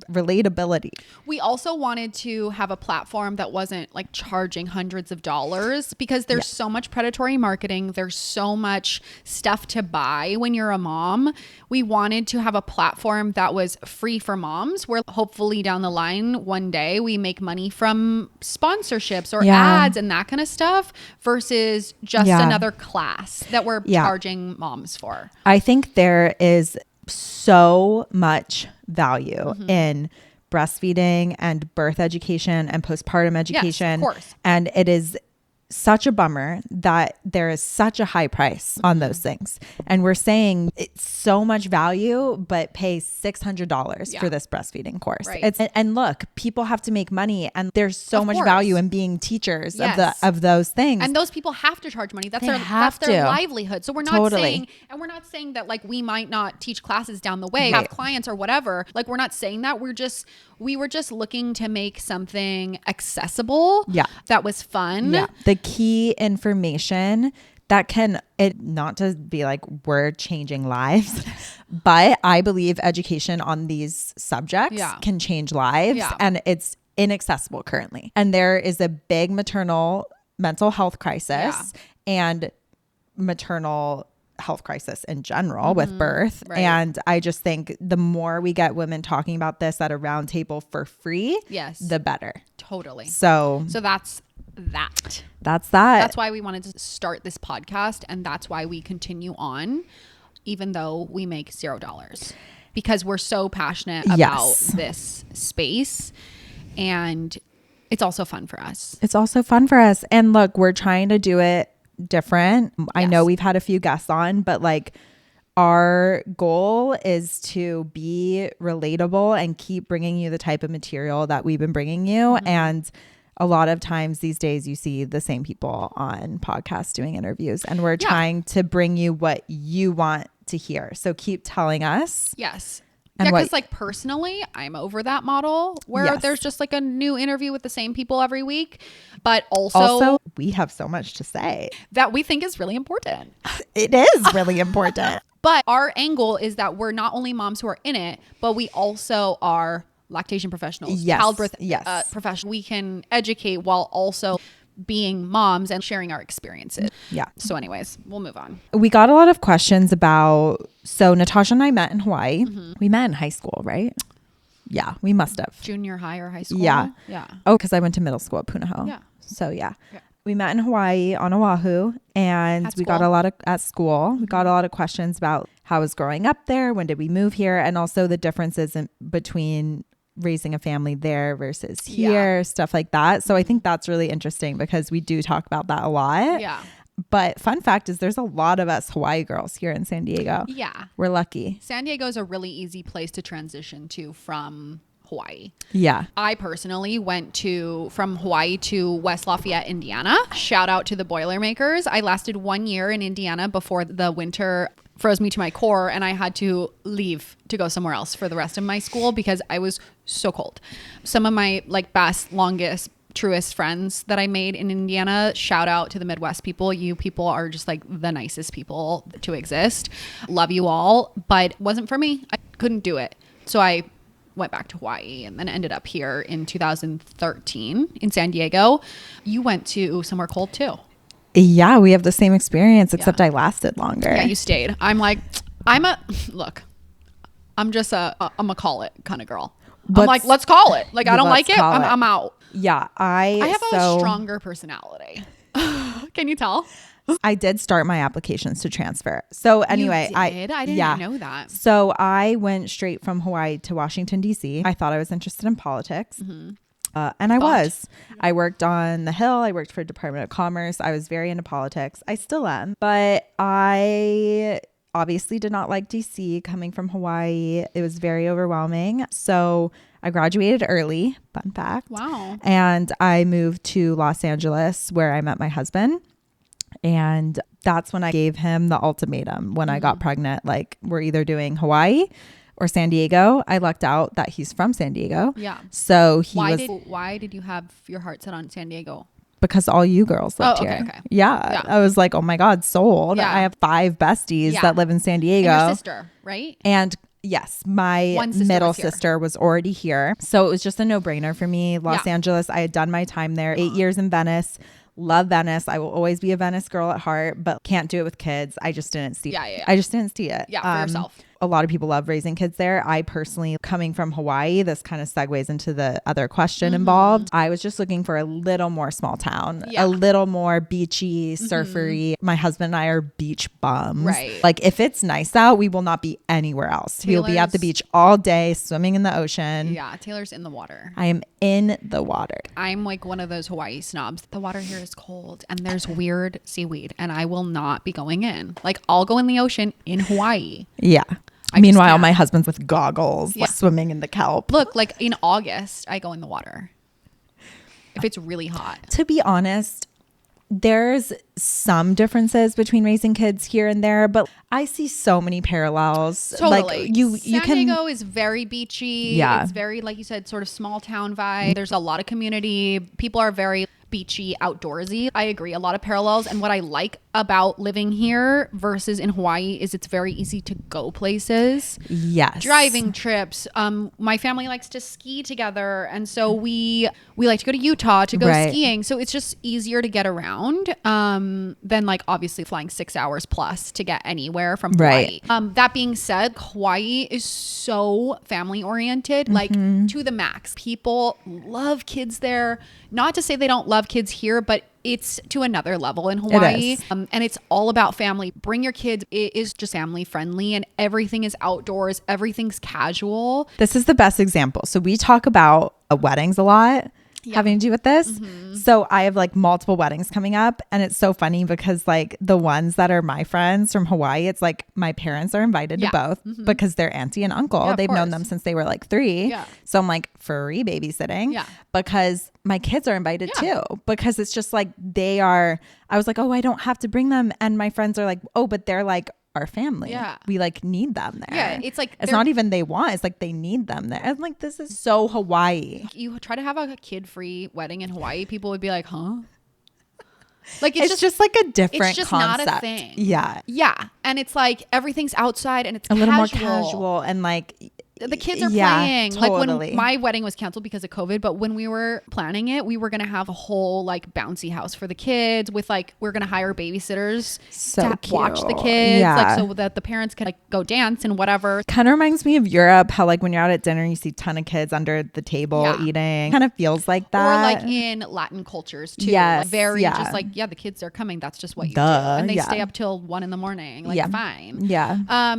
S1: relatability.
S2: We also wanted to have a platform that wasn't like charging hundreds of dollars, because there's so much predatory marketing. There's so much stuff to buy when you're a mom. We wanted to have a platform that was free for moms, where hopefully down the line one day we make money from sponsorships or ads and that kind of stuff, versus just another class that we're charging moms for.
S1: I think there is so much value in breastfeeding and birth education and postpartum education.
S2: Yes, of course.
S1: And it is such a bummer that there is such a high price on those things. And we're saying it's so much value, but pay $600 for this breastfeeding course.
S2: Right.
S1: And look, people have to make money, and there's so much value in being teachers of those things.
S2: And those people have to charge money. That's their livelihood. So we're not saying, and we're not saying that like we might not teach classes down the way, have clients or whatever. Like, we're not saying that. We were just looking to make something accessible that was fun.
S1: Yeah. The key information that can, it not to be like we're changing lives, but I believe education on these subjects can change lives, and it's inaccessible currently. And there is a big maternal mental health crisis and maternal health crisis in general with birth. Right. And I just think the more we get women talking about this at a round table for free, the better.
S2: Totally.
S1: So
S2: that's that.
S1: That's
S2: why we wanted to start this podcast, and that's why we continue on even though we make $0, because we're so passionate about this space, and it's also fun for us.
S1: And look, we're trying to do it different. I know we've had a few guests on, but like our goal is to be relatable and keep bringing you the type of material that we've been bringing you. And a lot of times these days you see the same people on podcasts doing interviews, and we're trying to bring you what you want to hear. So keep telling us.
S2: Yes. Because like personally, I'm over that model where there's just like a new interview with the same people every week. But also
S1: we have so much to say
S2: that we think is really important.
S1: It is really important.
S2: But our angle is that we're not only moms who are in it, but we also are lactation professionals, childbirth professionals. We can educate while also being moms and sharing our experiences.
S1: Yeah.
S2: So anyways, we'll move on.
S1: We got a lot of questions about, so Natasha and I met in Hawaii. We met in high school, right? Yeah, we must have.
S2: Junior high or high school?
S1: Yeah.
S2: Yeah.
S1: Oh, because I went to middle school at Punahou.
S2: Yeah.
S1: So yeah. We met in Hawaii on Oahu, and we got a lot of questions about how I was growing up there, when did we move here, and also the differences between raising a family there versus here, stuff like that. So I think that's really interesting because we do talk about that a lot.
S2: Yeah.
S1: But fun fact is there's a lot of us Hawaii girls here in San Diego.
S2: Yeah.
S1: We're lucky.
S2: San Diego is a really easy place to transition to from Hawaii.
S1: Yeah.
S2: I personally went from Hawaii to West Lafayette, Indiana. Shout out to the Boilermakers. I lasted 1 year in Indiana before the winter froze me to my core and I had to leave to go somewhere else for the rest of my school because I was so cold. Some of my like best, longest, truest friends that I made in Indiana, shout out to the Midwest people. You people are just like the nicest people to exist. Love you all, but it wasn't for me. I couldn't do it. So I went back to Hawaii and then ended up here in 2013 in San Diego. You went to somewhere cold too.
S1: Yeah, we have the same experience, except I lasted longer.
S2: Yeah, you stayed. I'm just I'm a call it kind of girl. I'm like, let's call it. Like, I don't like it. I'm out.
S1: Yeah, I
S2: have a stronger personality. Can you tell?
S1: I did start my applications to transfer. So anyway,
S2: I didn't know that.
S1: So I went straight from Hawaii to Washington, D.C. I thought I was interested in politics.
S2: Mm-hmm.
S1: And I was. I worked on the Hill. I worked for Department of Commerce. I was very into politics. I still am. But I obviously did not like DC coming from Hawaii. It was very overwhelming. So I graduated early, fun fact.
S2: Wow.
S1: And I moved to Los Angeles where I met my husband. And that's when I gave him the ultimatum when I got pregnant. Like, we're either doing Hawaii or San Diego. I lucked out that he's from San Diego.
S2: Yeah.
S1: So
S2: why did you have your heart set on San Diego?
S1: Because all you girls lived here.
S2: Okay.
S1: Yeah. I was like, oh my God, sold.
S2: Yeah.
S1: I have 5 besties that live in San Diego.
S2: And your sister, right?
S1: And yes, my middle sister was already here. So it was just a no-brainer for me. Los Angeles, I had done my time there. 8 years in Venice. Love Venice. I will always be a Venice girl at heart, but can't do it with kids. I just didn't see it. I just didn't see it.
S2: Yeah, for yourself.
S1: A lot of people love raising kids there. I personally, coming from Hawaii, this kind of segues into the other question involved. I was just looking for a little more small town, a little more beachy, surfery. My husband and I are beach bums.
S2: Right.
S1: Like, if it's nice out, we will not be anywhere else. We'll be at the beach all day, swimming in the ocean.
S2: Yeah, Taylor's in the water.
S1: I am in the water.
S2: I'm like one of those Hawaii snobs. The water here is cold and there's weird seaweed and I will not be going in. Like, I'll go in the ocean in Hawaii.
S1: Yeah. Meanwhile, my husband's with goggles, like, swimming in the kelp.
S2: Look, like in August, I go in the water if it's really hot.
S1: To be honest, there's some differences between raising kids here and there, but I see so many parallels.
S2: Totally.
S1: Like
S2: San Diego is very beachy. Yeah. It's very, like you said, sort of small town vibe. There's a lot of community. People are very beachy, outdoorsy. I agree. A lot of parallels. And what I like about living here versus in Hawaii is it's very easy to go places.
S1: Yes.
S2: Driving trips. My family likes to ski together. And so we like to go to Utah to go skiing. So it's just easier to get around than like obviously flying 6 hours plus to get anywhere from Hawaii. That being said, Hawaii is so family oriented, like to the max. People love kids there. Not to say they don't love kids here, but it's to another level in Hawaii. And it's all about family. Bring your kids. It is just family friendly and everything is outdoors. Everything's casual.
S1: This is the best example. So we talk about weddings a lot. Having to do with this. So I have like multiple weddings coming up and it's so funny because like the ones that are my friends from Hawaii, it's like my parents are invited to both because they're auntie and uncle. They've known them since they were like 3. So I'm like free babysitting because my kids are invited too, because it's just like I was like, oh, I don't have to bring them. And my friends are like, oh, but they're like our family. We like need them there.
S2: Yeah, it's like
S1: it's not even they want, it's like they need them there. I'm like, this is so Hawaii.
S2: You try to have a kid-free wedding in Hawaii, people would be like, huh? Like
S1: it's just like a different
S2: it's just
S1: concept.
S2: Not a thing.
S1: Yeah.
S2: And it's like everything's outside and it's
S1: a little more casual and like
S2: the kids are playing.
S1: Totally.
S2: Like when my wedding was canceled because of COVID, but when we were planning it, we were going to have a whole like bouncy house for the kids with like, we're going to hire babysitters to watch the kids. Like so that the parents can like go dance and whatever.
S1: Kind of reminds me of Europe, how like when you're out at dinner, you see a ton of kids under the table eating. Kind of feels like that.
S2: Or like in Latin cultures too. Like very just like, the kids are coming. That's just what you do. And they stay up till 1 a.m. Like fine.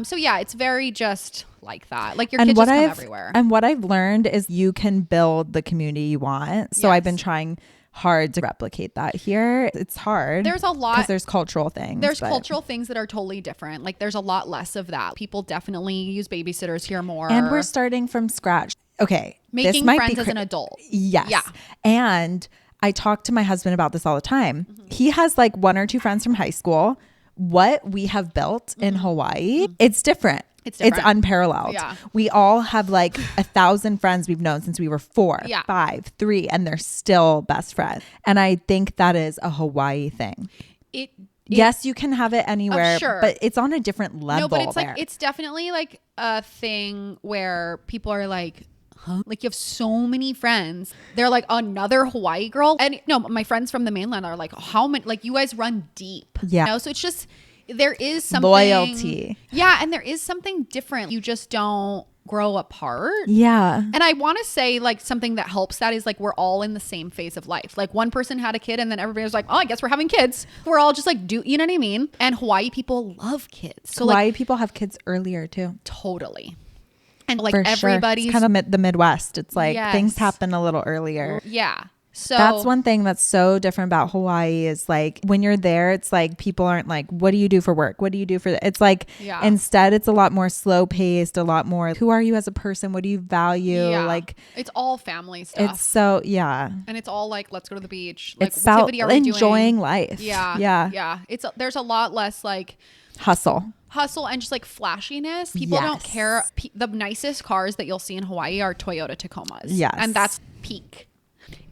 S2: So it's very just like that. Like your kids just come everywhere.
S1: And what I've learned is you can build the community you want. So I've been trying hard to replicate that here. It's hard.
S2: There's a lot.
S1: Because there's cultural things.
S2: There's cultural things that are totally different. Like there's a lot less of that. People definitely use babysitters here more.
S1: And we're starting from scratch. okay, this
S2: Making
S1: might
S2: friends
S1: be
S2: as an adult.
S1: Yes.
S2: Yeah.
S1: And I talk to my husband about this all the time. He has like 1 or 2 friends from high school. What we have built in Hawaii, it's different.
S2: It's different.
S1: It's unparalleled.
S2: Yeah.
S1: We all have like 1,000 friends we've known since we were 4,
S2: Yeah.
S1: 5, 3, and they're still best friends. And I think that is a Hawaii thing. Yes, you can have it anywhere,
S2: sure.
S1: but it's on a different level.
S2: No, but it's
S1: there.
S2: like, it's definitely like a thing where people are like, huh? Like you have so many friends. They're like another Hawaii girl. And no, my friends from the mainland are like, how many, like you guys run deep.
S1: Yeah.
S2: You know? So it's just, there is something.
S1: Loyalty.
S2: Yeah. And there is something different. You just don't grow apart.
S1: Yeah.
S2: And I want to say like something that helps that is like we're all in the same phase of life. Like one person had a kid and then everybody was like, oh, I guess we're having kids. We're all just like, you know what I mean? And Hawaii people love kids. So
S1: Hawaii
S2: like
S1: people have kids earlier too.
S2: totally. And like
S1: For sure.
S2: everybody's
S1: It's kind of the Midwest. It's like
S2: Yes.
S1: things happen a little earlier.
S2: Yeah. So
S1: That's one thing that's so different about Hawaii is like when you're there, it's like people aren't like, what do you do for work? What do you do for it's like
S2: Yeah.
S1: instead it's a lot more slow paced, a lot more who are you as a person? What do you value?
S2: Yeah.
S1: Like
S2: it's all family stuff.
S1: it's so
S2: And it's all like, let's go to the beach. Like,
S1: it's
S2: what
S1: about
S2: activity are we
S1: enjoying
S2: doing?
S1: life.
S2: Yeah.
S1: Yeah.
S2: Yeah. There's a lot less like
S1: Hustle.
S2: and just like flashiness. People don't
S1: Yes.
S2: care. The nicest cars that you'll see in Hawaii are Toyota Tacomas.
S1: Yes.
S2: And that's peak.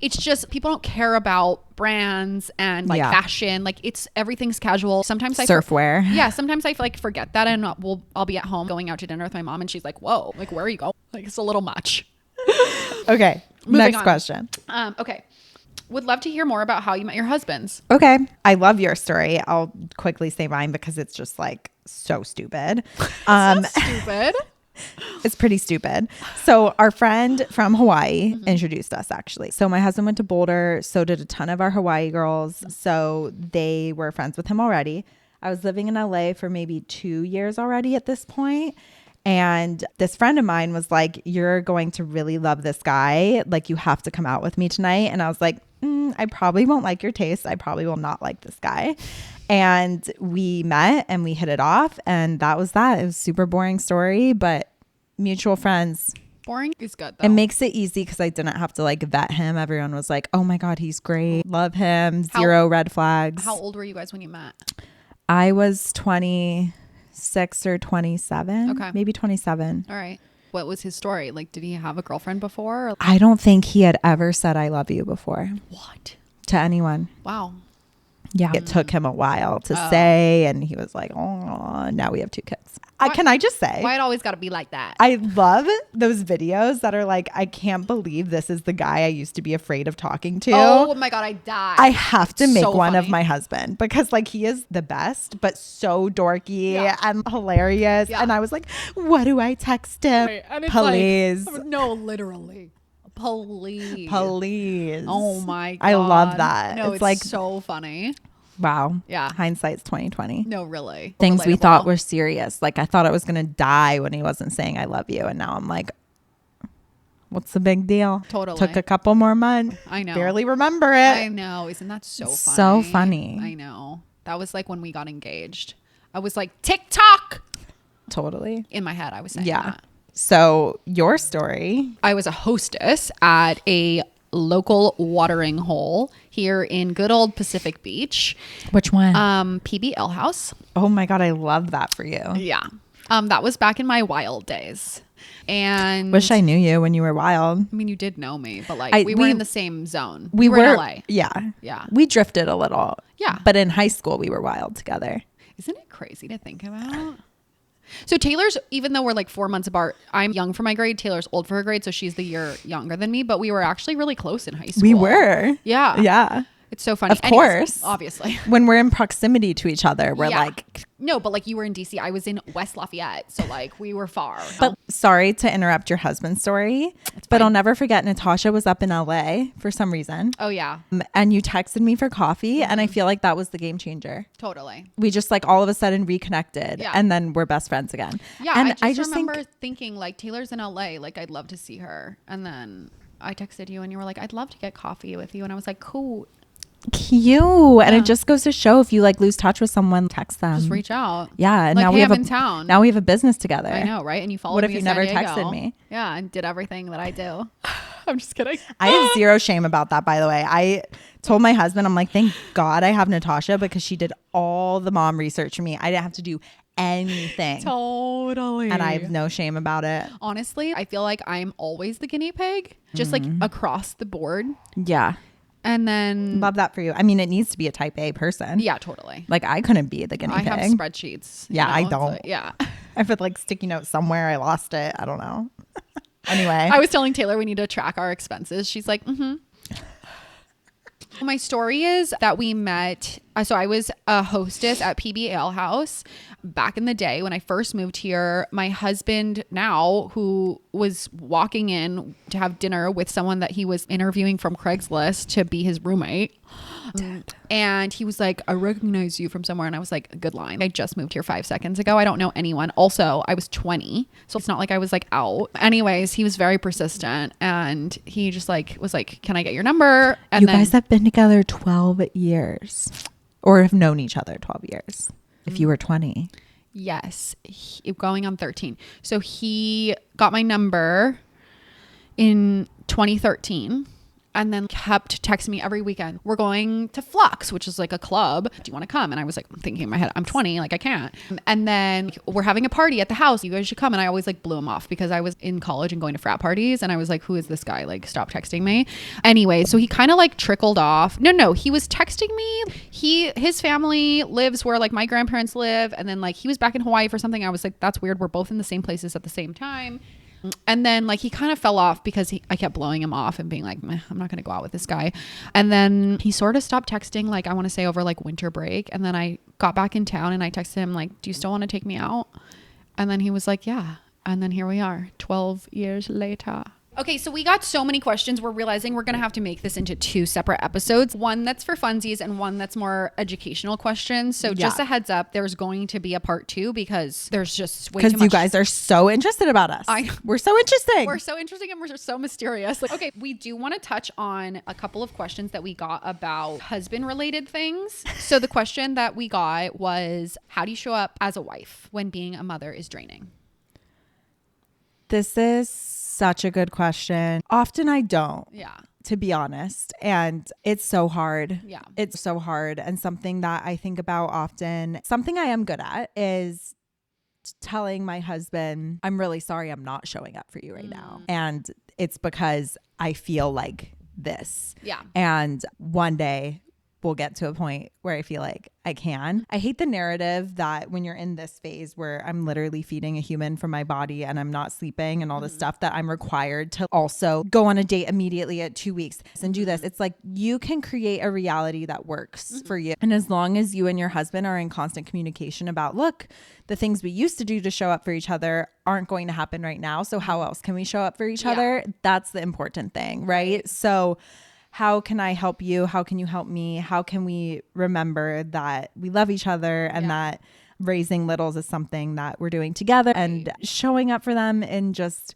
S2: It's just people don't care about brands and like
S1: Yeah.
S2: fashion. Like everything's casual. Sometimes
S1: Surfwear.
S2: sometimes I like forget that and I'll be at home going out to dinner with my mom and she's like, whoa, like where are you going? Like it's a little much.
S1: Okay.
S2: Moving
S1: Next
S2: on.
S1: question.
S2: Okay. Would love to hear more about how you met your husbands.
S1: Okay. I love your story. I'll quickly say mine because it's just like so stupid.
S2: Stupid.
S1: It's pretty stupid. So our friend from Hawaii introduced us actually. So my husband went to Boulder. So did a ton of our Hawaii girls. So they were friends with him already. I was living in LA for maybe 2 years already at this point. And this friend of mine was like, you're going to really love this guy. Like you have to come out with me tonight. And I was like, I probably won't like your taste. I probably will not like this guy. And we met and we hit it off. And that was that. It was a super boring story, but mutual friends.
S2: Boring is good though.
S1: It makes it easy because I didn't have to like vet him. Everyone was like, oh my God, he's great. Love him. Zero red flags.
S2: How old were you guys when you met?
S1: I was 26 or 27.
S2: Okay.
S1: Maybe 27.
S2: All right. What was his story? Like, did he have a girlfriend before? Or
S1: I don't think he had ever said I love you before
S2: what?
S1: to anyone.
S2: Wow.
S1: Yeah. It took him a while to say. And he was like, oh, now we have 2 kids. Can I just say?
S2: Why it always got to be like that?
S1: I love those videos that are like, I can't believe this is the guy I used to be afraid of talking to.
S2: Oh my God, I died.
S1: I have to make
S2: So
S1: one of
S2: funny.
S1: my husband because like he is the best, but so dorky
S2: Yeah.
S1: and hilarious.
S2: Yeah.
S1: And I was like, what do I text him?
S2: Right, and it's
S1: Please.
S2: like, no, literally. Please.
S1: Please.
S2: Oh my God.
S1: I love that.
S2: No,
S1: It's like,
S2: so funny.
S1: wow.
S2: Yeah.
S1: Hindsight's 2020.
S2: No, really.
S1: Things we
S2: Relatable.
S1: thought were serious. Like I thought I was going to die when he wasn't saying I love you. And now I'm like, what's the big deal?
S2: Totally.
S1: Took a couple more months.
S2: I know.
S1: Barely remember it.
S2: I know. Isn't that so funny?
S1: So funny.
S2: I know. That was like when we got engaged. I was like, TikTok.
S1: Totally.
S2: In my head, I was saying
S1: Yeah.
S2: that.
S1: So your story.
S2: I was a hostess at a local watering hole here in good old Pacific Beach.
S1: Which one?
S2: PBL House.
S1: Oh my God, I love that for you.
S2: Yeah. That was back in my wild days. And
S1: Wish I knew you when you were wild.
S2: I mean, you did know me, but like we were in the same zone.
S1: We
S2: were in LA.
S1: Yeah.
S2: Yeah.
S1: We drifted a little.
S2: Yeah.
S1: But in high school, we were wild together.
S2: Isn't it crazy to think about? So Taylor's, even though we're like 4 months apart, I'm young for my grade. Taylor's old for her grade. So she's the year younger than me, but we were actually really close in high school.
S1: We were.
S2: Yeah.
S1: Yeah.
S2: It's so funny.
S1: Of course.
S2: Obviously.
S1: When we're in proximity to each other, we're
S2: Yeah.
S1: like.
S2: No, but like you were in DC. I was in West Lafayette. So like we were far.
S1: But sorry to interrupt your husband's story, but I'll never forget Natasha was up in LA for some reason.
S2: Oh, yeah.
S1: And you texted me for coffee. And I feel like that was the game changer.
S2: Totally.
S1: We just like all of a sudden reconnected
S2: Yeah.
S1: and then we're best friends again.
S2: Yeah.
S1: And
S2: I just
S1: think
S2: remember thinking like Taylor's in LA. Like I'd love to see her. And then I texted you and you were like, I'd love to get coffee with you. And I was like, cool.
S1: Cute. And it just goes to show, if you like lose touch with someone, text them.
S2: Just reach out.
S1: Yeah. And
S2: Like,
S1: now
S2: hey,
S1: we have
S2: I'm in town.
S1: Now we have a business together.
S2: I know, right? And you followed
S1: What if
S2: me
S1: you
S2: to
S1: never
S2: San Diego.
S1: texted me?
S2: Yeah, and did everything that I do. I'm just kidding.
S1: I have zero shame about that, by the way. I told my husband, I'm like, thank God I have Natasha, because she did all the mom research for me. I didn't have to do anything.
S2: Totally.
S1: And I have no shame about it.
S2: Honestly, I feel like I'm always the guinea pig, just like across the board.
S1: Yeah.
S2: And then
S1: Love that for you. I mean, it needs to be a type A person.
S2: yeah, totally.
S1: Like, I couldn't be the guinea
S2: I
S1: pig.
S2: have spreadsheets.
S1: Yeah, I
S2: so,
S1: don't.
S2: yeah.
S1: I put like sticky notes somewhere. I lost it. I don't know. Anyway.
S2: I was telling Taylor we need to track our expenses. She's like, My story is that we met. So I was a hostess at PB Ale House back in the day when I first moved here. My husband now, who was walking in to have dinner with someone that he was interviewing from Craigslist to be his roommate. And he was like, I recognize you from somewhere. And I was like, good line. I just moved here 5 seconds ago. I don't know anyone. Also, I was 20. So it's not like I was like out. Anyways, he was very persistent. And he just like was like, can I get your number? And
S1: you
S2: then,
S1: guys have been together 12 years or have known each other 12 years. If you were 20.
S2: yes, going on 13. So he got my number in 2013. And then kept texting me every weekend. We're going to Flux, which is like a club. Do you want to come? And I was like thinking in my head, I'm 20, like I can't. And then we're having a party at the house. You guys should come. And I always like blew him off because I was in college and going to frat parties. And I was like, who is this guy? Like, stop texting me. Anyway, so he kind of like trickled off. No, he was texting me. His family lives where like my grandparents live. And then like he was back in Hawaii for something. I was like, that's weird. We're both in the same places at the same time. And then like he kind of fell off because I kept blowing him off and being like, meh, I'm not going to go out with this guy. And then he sort of stopped texting, like I want to say over like winter break. And then I got back in town and I texted him like, do you still want to take me out? And then he was like, yeah. And then here we are 12 years later. Okay, so we got so many questions. We're realizing we're going to have to make this into 2 separate episodes. One that's for funsies and one that's more educational questions. So just a heads up, there's going to be a part 2 because there's just way too much.
S1: Because you guys are so interested about us. We're so interesting.
S2: We're so interesting and we're so mysterious. Like, okay, we do want to touch on a couple of questions that we got about husband-related things. So the question that we got was, how do you show up as a wife when being a mother is draining?
S1: This is such a good question. Often I don't.
S2: Yeah.
S1: To be honest. And it's so hard.
S2: Yeah.
S1: It's so hard. And something that I think about often, something I am good at is telling my husband, I'm really sorry I'm not showing up for you right now. And it's because I feel like this.
S2: Yeah.
S1: And one day we'll get to a point where I feel like I can. I hate the narrative that when you're in this phase where I'm literally feeding a human from my body and I'm not sleeping and all this stuff, that I'm required to also go on a date immediately at 2 weeks and do this. It's like you can create a reality that works for you. And as long as you and your husband are in constant communication about, look, the things we used to do to show up for each other aren't going to happen right now. So how else can we show up for each other? That's the important thing, right? So how can I help you? How can you help me? How can we remember that we love each other and that raising littles is something that we're doing together and showing up for them in just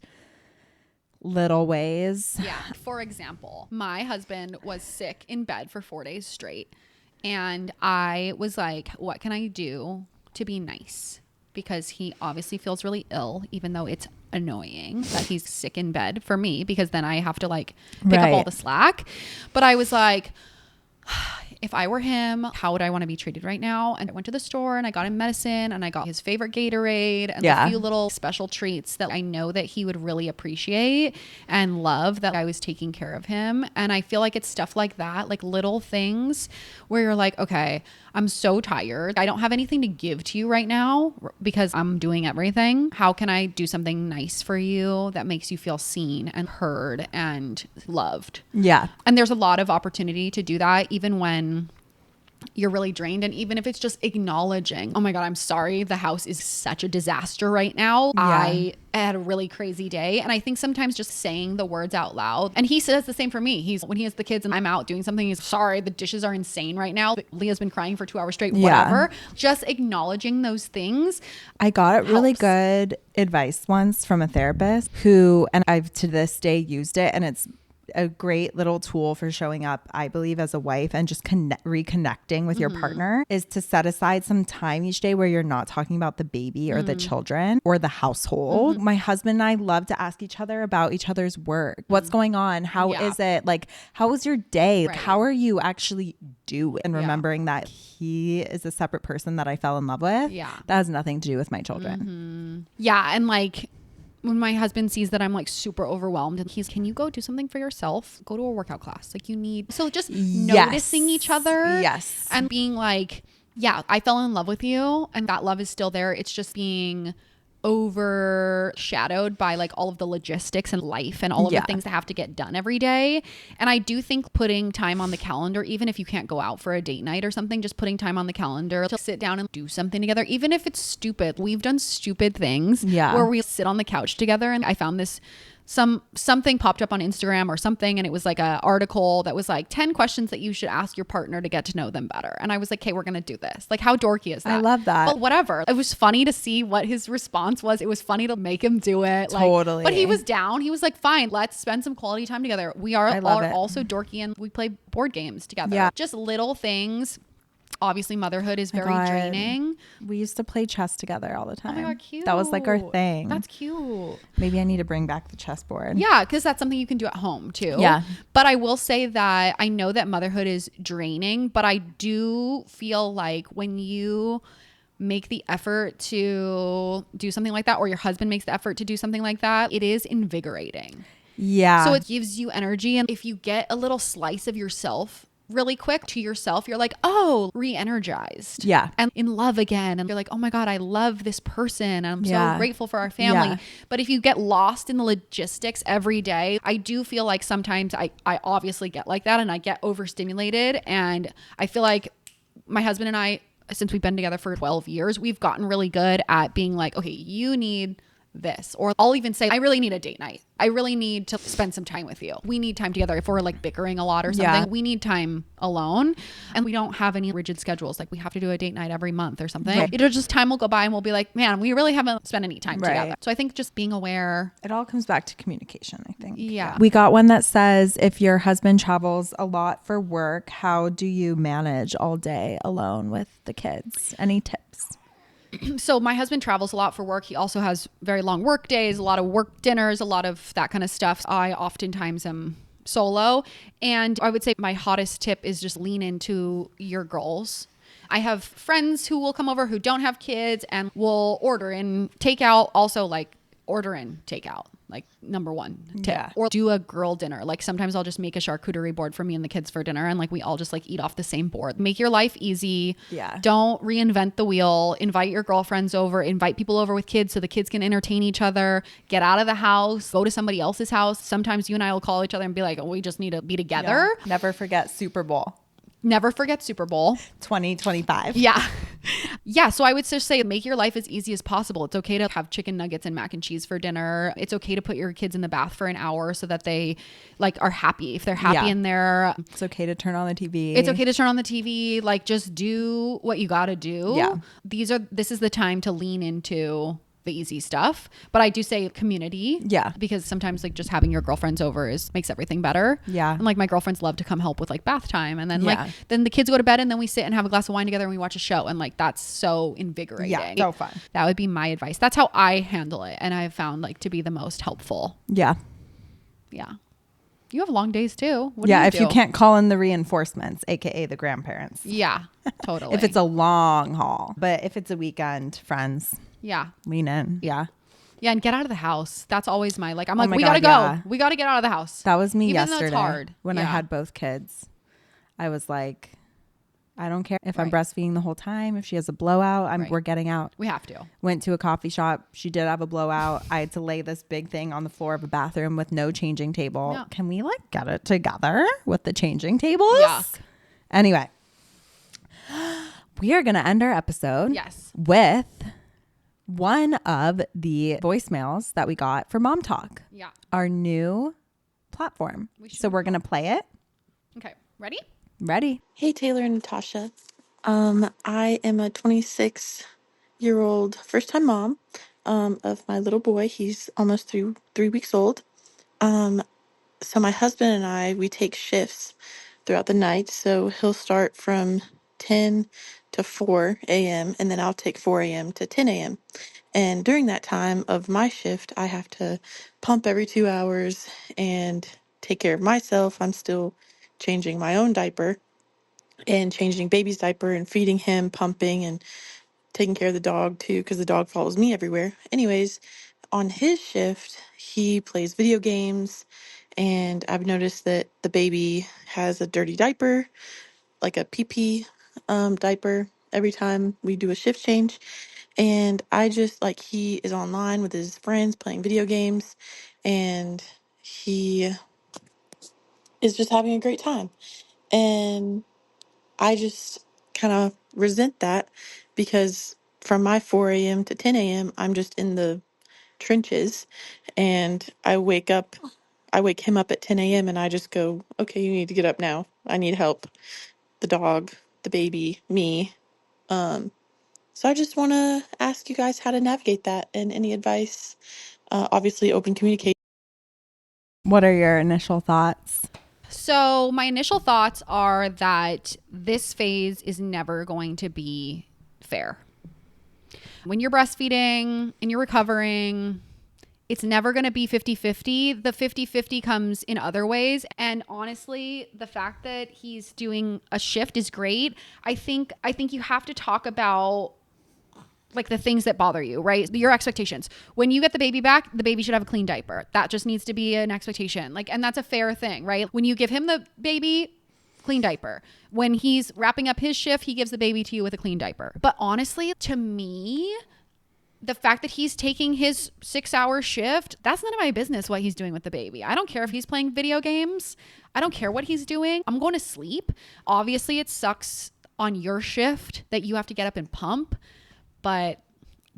S1: little ways.
S2: Yeah. For example, my husband was sick in bed for 4 days straight. And I was like, what can I do to be nice? Because he obviously feels really ill, even though it's annoying that he's sick in bed for me, because then I have to like pick up all the slack. But I was like, if I were him, how would I want to be treated right now? And I went to the store and I got him medicine and I got his favorite Gatorade and a few little special treats that I know that he would really appreciate and love, that I was taking care of him. And I feel like it's stuff like that, like little things where you're like, okay, I'm so tired. I don't have anything to give to you right now because I'm doing everything. How can I do something nice for you that makes you feel seen and heard and loved?
S1: Yeah.
S2: And there's a lot of opportunity to do that, even when you're really drained. And even if it's just acknowledging, oh my God, I'm sorry, the house is such a disaster right now.
S1: Yeah.
S2: I had a really crazy day. And I think sometimes just saying the words out loud, and he says the same for me. When he has the kids and I'm out doing something, he's sorry, the dishes are insane right now. Leah's been crying for 2 hours straight, whatever. Just acknowledging those things.
S1: I got really good advice once from a therapist who, and I've to this day used it, and it's a great little tool for showing up, I believe, as a wife and just reconnecting with your partner is to set aside some time each day where you're not talking about the baby or the children or the household. My husband and I love to ask each other about each other's work. What's going on? How is it? Like, how was your day? Like, how are you actually doing? And remembering that he is a separate person that I fell in love with.
S2: Yeah.
S1: That has nothing to do with my children.
S2: Yeah. And like, when my husband sees that I'm like super overwhelmed and can you go do something for yourself? Go to a workout class. Like you need, so just noticing each other.
S1: Yes.
S2: And being like, yeah, I fell in love with you and that love is still there. It's just being overshadowed by like all of the logistics and life and all of the things that have to get done every day. And I do think putting time on the calendar, even if you can't go out for a date night or something, just putting time on the calendar to sit down and do something together, even if it's stupid. We've done stupid things where we sit on the couch together. And I found this something popped up on Instagram or something, and it was like an article that was like 10 questions that you should ask your partner to get to know them better. And I was like, okay, we're gonna do this. Like, how dorky is that?
S1: I love that.
S2: But whatever. It was funny to see what his response was. It was funny to make him do it.
S1: Totally.
S2: But he was down. He was like, fine, let's spend some quality time together. We are also dorky and we play board games together. Yeah. Just little things. Obviously, motherhood is very draining.
S1: We used to play chess together all the time.
S2: Oh my God, cute.
S1: That was like our thing.
S2: That's cute.
S1: Maybe I need to bring back the chessboard.
S2: Yeah, because that's something you can do at home too.
S1: Yeah.
S2: But I will say that I know that motherhood is draining, but I do feel like when you make the effort to do something like that, or your husband makes the effort to do something like that, it is invigorating.
S1: Yeah.
S2: So it gives you energy. And if you get a little slice of yourself really quick to yourself, you're like, oh, re-energized.
S1: Yeah.
S2: And in love again. And you're like, oh my God, I love this person. I'm so grateful for our family.
S1: Yeah.
S2: But if you get lost in the logistics every day, I do feel like sometimes I obviously get like that and I get overstimulated. And I feel like my husband and I, since we've been together for 12 years, we've gotten really good at being like, okay, you need this. Or I'll even say, I really need a date night. I really need to spend some time with you. We need time together. If we're like bickering a lot or something, we need time alone. And we don't have any rigid schedules. Like we have to do a date night every month or something. Right. It'll just, time will go by and we'll be like, man, we really haven't spent any time together. So I think just being aware.
S1: It all comes back to communication, I think.
S2: Yeah.
S1: We got one that says, if your husband travels a lot for work, how do you manage all day alone with the kids? Any tips?
S2: So my husband travels a lot for work. He also has very long work days, a lot of work dinners, a lot of that kind of stuff. I oftentimes am solo. And I would say my hottest tip is just lean into your goals. I have friends who will come over who don't have kids and will order in takeout, also like order in takeout. Like number one tip. Yeah. Or do a girl dinner. Like sometimes I'll just make a charcuterie board for me and the kids for dinner and like we all just like eat off the same board. Make your life easy.
S1: Yeah.
S2: Don't reinvent the wheel. Invite your girlfriends over. Invite people over with kids so the kids can entertain each other. Get out of the house. Go to somebody else's house. Sometimes you and I will call each other and be like, oh, we just need to be together.
S1: Yeah. Never forget Super Bowl.
S2: Never forget Super Bowl
S1: 2025.
S2: Yeah. Yeah. So I would just say make your life as easy as possible. It's okay to have chicken nuggets and mac and cheese for dinner. It's okay to put your kids in the bath for an hour so that they like are happy. If they're happy in there,
S1: it's okay to turn on the TV.
S2: It's okay to turn on the TV. Like just do what you got to do.
S1: Yeah.
S2: This is the time to lean into the easy stuff. But I do say community.
S1: Yeah.
S2: Because sometimes like just having your girlfriends over makes everything better.
S1: Yeah.
S2: And like my girlfriends love to come help with like bath time. And then then the kids go to bed and then we sit and have a glass of wine together and we watch a show. And like that's so invigorating.
S1: Yeah. So fun.
S2: That would be my advice. That's how I handle it. And I've found like to be the most helpful.
S1: Yeah.
S2: Yeah. You have long days too. What
S1: do you can't call in the reinforcements, aka the grandparents.
S2: Yeah, totally.
S1: If it's a long haul. But if it's a weekend, friends.
S2: Yeah.
S1: Lean in. Yeah.
S2: Yeah, and get out of the house. That's always my like. I'm like, we gotta go. Yeah. We gotta get out of the house.
S1: That was me
S2: even
S1: yesterday.
S2: Though it's hard.
S1: When I had both kids. I was like, I don't care if I'm breastfeeding the whole time. If she has a blowout, we're getting out.
S2: We have to.
S1: Went to a coffee shop. She did have a blowout. I had to lay this big thing on the floor of a bathroom with no changing table. Yeah. Can we like get it together with the changing tables?
S2: Yuck.
S1: Anyway, we are going to end our episode with one of the voicemails that we got for momTALK.
S2: Yeah.
S1: Our new platform. So we're going to play it.
S2: Okay. Ready?
S3: Ready. Hey, Taylor and Natasha. I am a 26-year-old first-time mom of my little boy. He's almost three weeks old. So my husband and we take shifts throughout the night. So he'll start from 10 to 4 a.m. and then I'll take 4 a.m. to 10 a.m. And during that time of my shift, I have to pump every 2 hours and take care of myself. I'm still changing my own diaper and changing baby's diaper and feeding him, pumping, and taking care of the dog too, because the dog follows me everywhere. Anyways, on his shift, he plays video games, and I've noticed that the baby has a dirty diaper, like a pee pee diaper, every time we do a shift change. And I just like he is online with his friends playing video games, and he is just having a great time. And I just kind of resent that because from my 4 a.m. to 10 a.m., I'm just in the trenches and I wake him up at 10 a.m. and I just go, okay, you need to get up now. I need help. The dog, the baby, me. So I just want to ask you guys how to navigate that and any advice. Obviously, open communication.
S1: What are your initial thoughts?
S2: So my initial thoughts are that this phase is never going to be fair. When you're breastfeeding and you're recovering, it's never going to be 50-50. The 50-50 comes in other ways. And honestly, the fact that he's doing a shift is great. I think you have to talk about like the things that bother you, right? Your expectations. When you get the baby back, the baby should have a clean diaper. That just needs to be an expectation. Like, and that's a fair thing, right? When you give him the baby, clean diaper. When he's wrapping up his shift, he gives the baby to you with a clean diaper. But honestly, to me, the fact that he's taking his 6-hour shift, that's none of my business what he's doing with the baby. I don't care if he's playing video games. I don't care what he's doing. I'm going to sleep. Obviously, it sucks on your shift that you have to get up and pump, but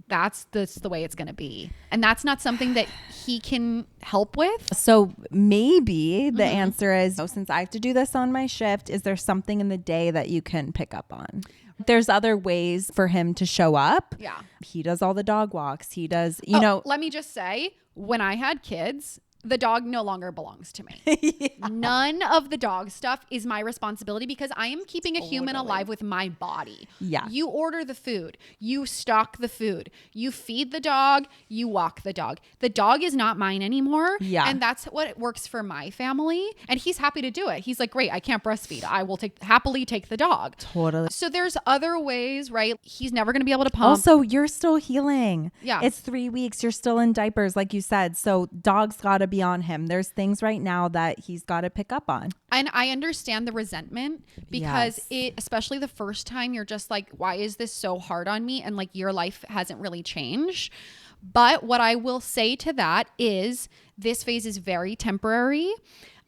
S2: that's the way it's going to be. And that's not something that he can help with.
S1: So maybe the answer is, since I have to do this on my shift, is there something in the day that you can pick up on? There's other ways for him to show up.
S2: Yeah.
S1: He does all the dog walks. He does,
S2: Let me just say, when I had kids, the dog no longer belongs to me. Yeah. None of the dog stuff is my responsibility because I am keeping a human alive with my body.
S1: Yeah.
S2: You order the food, you stock the food, you feed the dog, you walk the dog. The dog is not mine anymore.
S1: Yeah.
S2: And that's what works for my family. And he's happy to do it. He's like, great, I can't breastfeed. I will happily take the dog.
S1: Totally.
S2: So there's other ways, right? He's never going to be able to pump.
S1: Also, you're still healing.
S2: Yeah.
S1: It's 3 weeks. You're still in diapers, like you said. So dog's got to be on him. There's things right now that he's got to pick up on.
S2: And I understand the resentment because especially the first time, you're just like, why is this so hard on me? And like your life hasn't really changed. But what I will say to that is this phase is very temporary,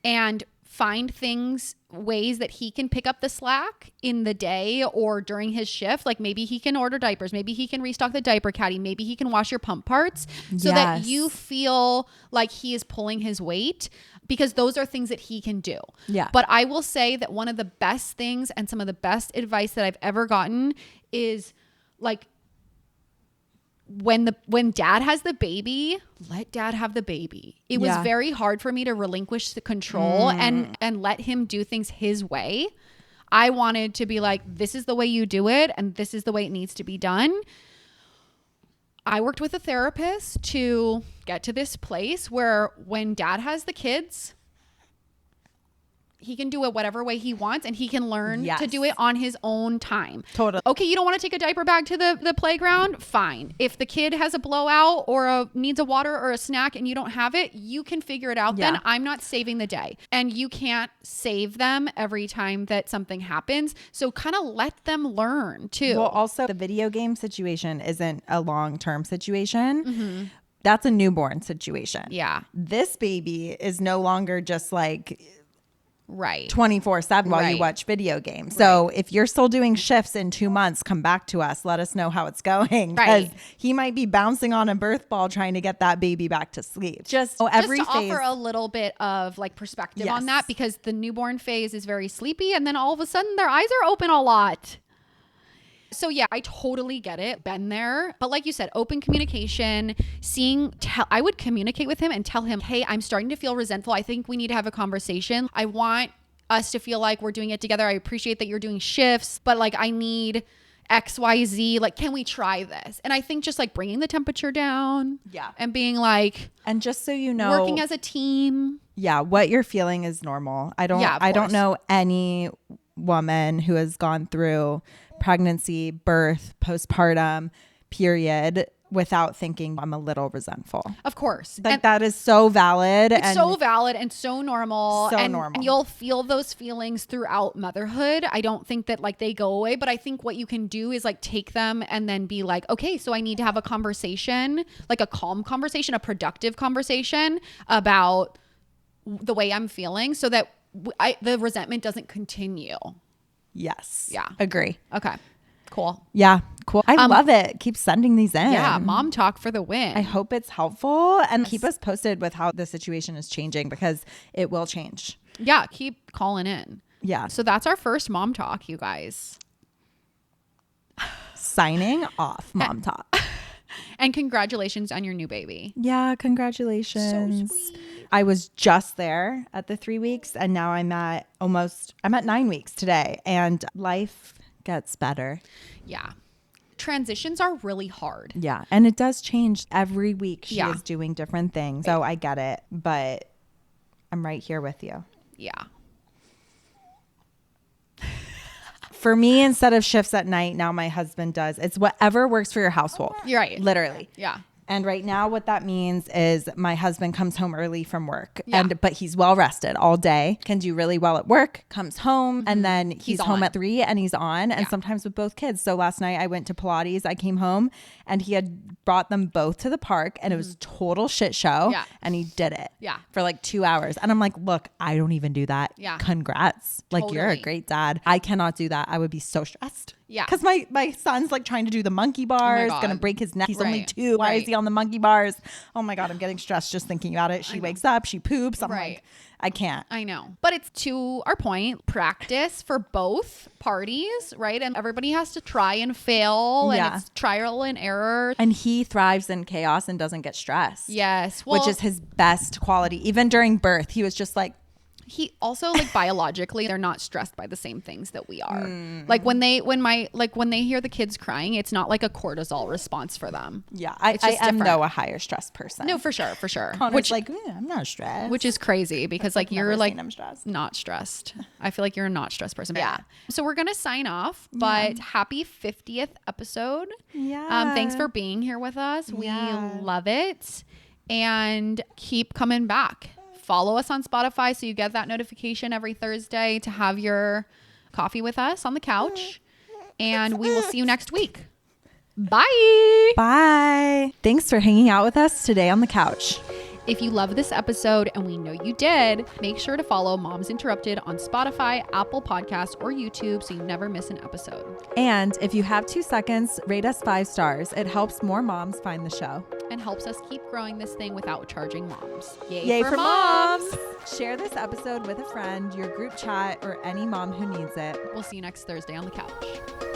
S2: and find ways that he can pick up the slack in the day or during his shift. Like maybe he can order diapers. Maybe he can restock the diaper caddy. Maybe he can wash your pump parts so that you feel like he is pulling his weight, because those are things that he can do.
S1: Yeah.
S2: But I will say that one of the best things and some of the best advice that I've ever gotten is like, when dad has the baby, let dad have the baby. It was very hard for me to relinquish the control and let him do things his way. I wanted to be like, this is the way you do it, and this is the way it needs to be done. I worked with a therapist to get to this place where when dad has the kids, he can do it whatever way he wants, and he can learn to do it on his own time.
S1: Totally.
S2: Okay, you don't want to take a diaper bag to the playground? Fine. If the kid has a blowout or needs a water or a snack and you don't have it, you can figure it out then. I'm not saving the day. And you can't save them every time that something happens. So kind of let them learn too.
S1: Well, also the video game situation isn't a long-term situation. Mm-hmm. That's a newborn situation.
S2: Yeah.
S1: This baby is no longer just like...
S2: Right.
S1: 24/7 while you watch video games. So if you're still doing shifts in 2 months, come back to us. Let us know how it's going. Because he might be bouncing on a birth ball trying to get that baby back to sleep. Just to
S2: offer a little bit of like perspective on that, because the newborn phase is very sleepy, and then all of a sudden their eyes are open a lot. So yeah, I totally get it. Been there. But like you said, open communication, I would communicate with him and tell him, hey, I'm starting to feel resentful. I think we need to have a conversation. I want us to feel like we're doing it together. I appreciate that you're doing shifts, but like I need XYZ. Like, can we try this? And I think just like bringing the temperature down.
S1: Yeah.
S2: And being like,
S1: and just so you know,
S2: working as a team.
S1: Yeah. What you're feeling is normal. I don't know any woman who has gone through pregnancy, birth, postpartum, period, without thinking I'm a little resentful.
S2: Of course.
S1: Like that is so valid.
S2: It's so valid and so normal.
S1: So normal.
S2: And you'll feel those feelings throughout motherhood. I don't think that like they go away, but I think what you can do is like take them and then be like, okay, so I need to have a conversation, like a calm conversation, a productive conversation about the way I'm feeling so that the resentment doesn't continue.
S1: Yes.
S2: Yeah.
S1: Agree.
S2: Okay. Cool.
S1: Yeah. Cool. I love it. Keep sending these in.
S2: Yeah. Mom talk for the win.
S1: I hope it's helpful and keep us posted with how the situation is changing because it will change.
S2: Yeah. Keep calling in.
S1: Yeah.
S2: So that's our first mom talk, you guys.
S1: Signing off, Mom Talk.
S2: And congratulations on your new baby.
S1: Yeah. Congratulations.
S2: So sweet.
S1: I was just there at the 3 weeks and now I'm at 9 weeks today and life gets better.
S2: Yeah. Transitions are really hard.
S1: Yeah. And it does change every week. She
S2: Yeah.
S1: is doing different things. So I get it, but I'm right here with you.
S2: Yeah.
S1: For me, instead of shifts at night, now my husband does. It's whatever works for your household.
S2: You're right.
S1: Literally.
S2: Yeah.
S1: And right now what that means is my husband comes home early from work
S2: Yeah.
S1: but he's well rested all day, can do really well at work, comes home and then he's home
S2: on.
S1: at 3 and he's on and
S2: Yeah.
S1: sometimes with both kids. So last night I went to Pilates, I came home and he had brought them both to the park and it was total shit show.
S2: Yeah.
S1: And he did it
S2: Yeah.
S1: for like 2 hours. And I'm like, look, I don't even do that.
S2: Yeah.
S1: Congrats. Like you're a
S2: Totally.
S1: great dad. I cannot do that. I would be so stressed.
S2: Yeah.
S1: Because my son's like trying to do the monkey bars,
S2: God.
S1: gonna break his neck. He's only
S2: Right.
S1: 2. Why
S2: Right.
S1: is he on the monkey bars? Oh my God, I'm getting stressed just thinking about it. She wakes up, she poops. I'm
S2: Right.
S1: like, I can't.
S2: I know. But it's to our point, practice for both parties, right? And everybody has to try and fail
S1: Yeah.
S2: and it's trial and error.
S1: And he thrives in chaos and doesn't get stressed.
S2: Yes. Well,
S1: which is his best quality. Even during birth, he was just like,
S2: he also like biologically they're not stressed by the same things that we are. Like when they hear the kids crying, it's not like a cortisol response for them.
S1: yeah,
S2: It's
S1: I
S2: just
S1: am
S2: different.
S1: though a higher stress person.
S2: No, for sure.
S1: Connor's
S2: Which
S1: like, I'm not stressed.
S2: which is crazy because like
S1: Never
S2: you're like
S1: seen him stressed.
S2: not stressed. I feel like you're a not stressed person. But
S1: Yeah.
S2: So we're gonna sign off, but happy 50th episode.
S1: Yeah.
S2: Thanks for being here with us. We
S1: Yeah.
S2: love it, and keep coming back. Follow us on Spotify so you get that notification every Thursday to have your coffee with us on the couch. And we will see you next week. Bye.
S1: Bye. Thanks for hanging out with us today on the couch.
S2: If you love this episode, and we know you did, make sure to follow Moms Interrupted on Spotify, Apple Podcasts, or YouTube so you never miss an episode.
S1: And if you have 2 seconds, rate us 5 stars. It helps more moms find the show.
S2: And helps us keep growing this thing without charging moms.
S1: Yay for moms! Share this episode with a friend, your group chat, or any mom who needs it.
S2: We'll see you next Thursday on the couch.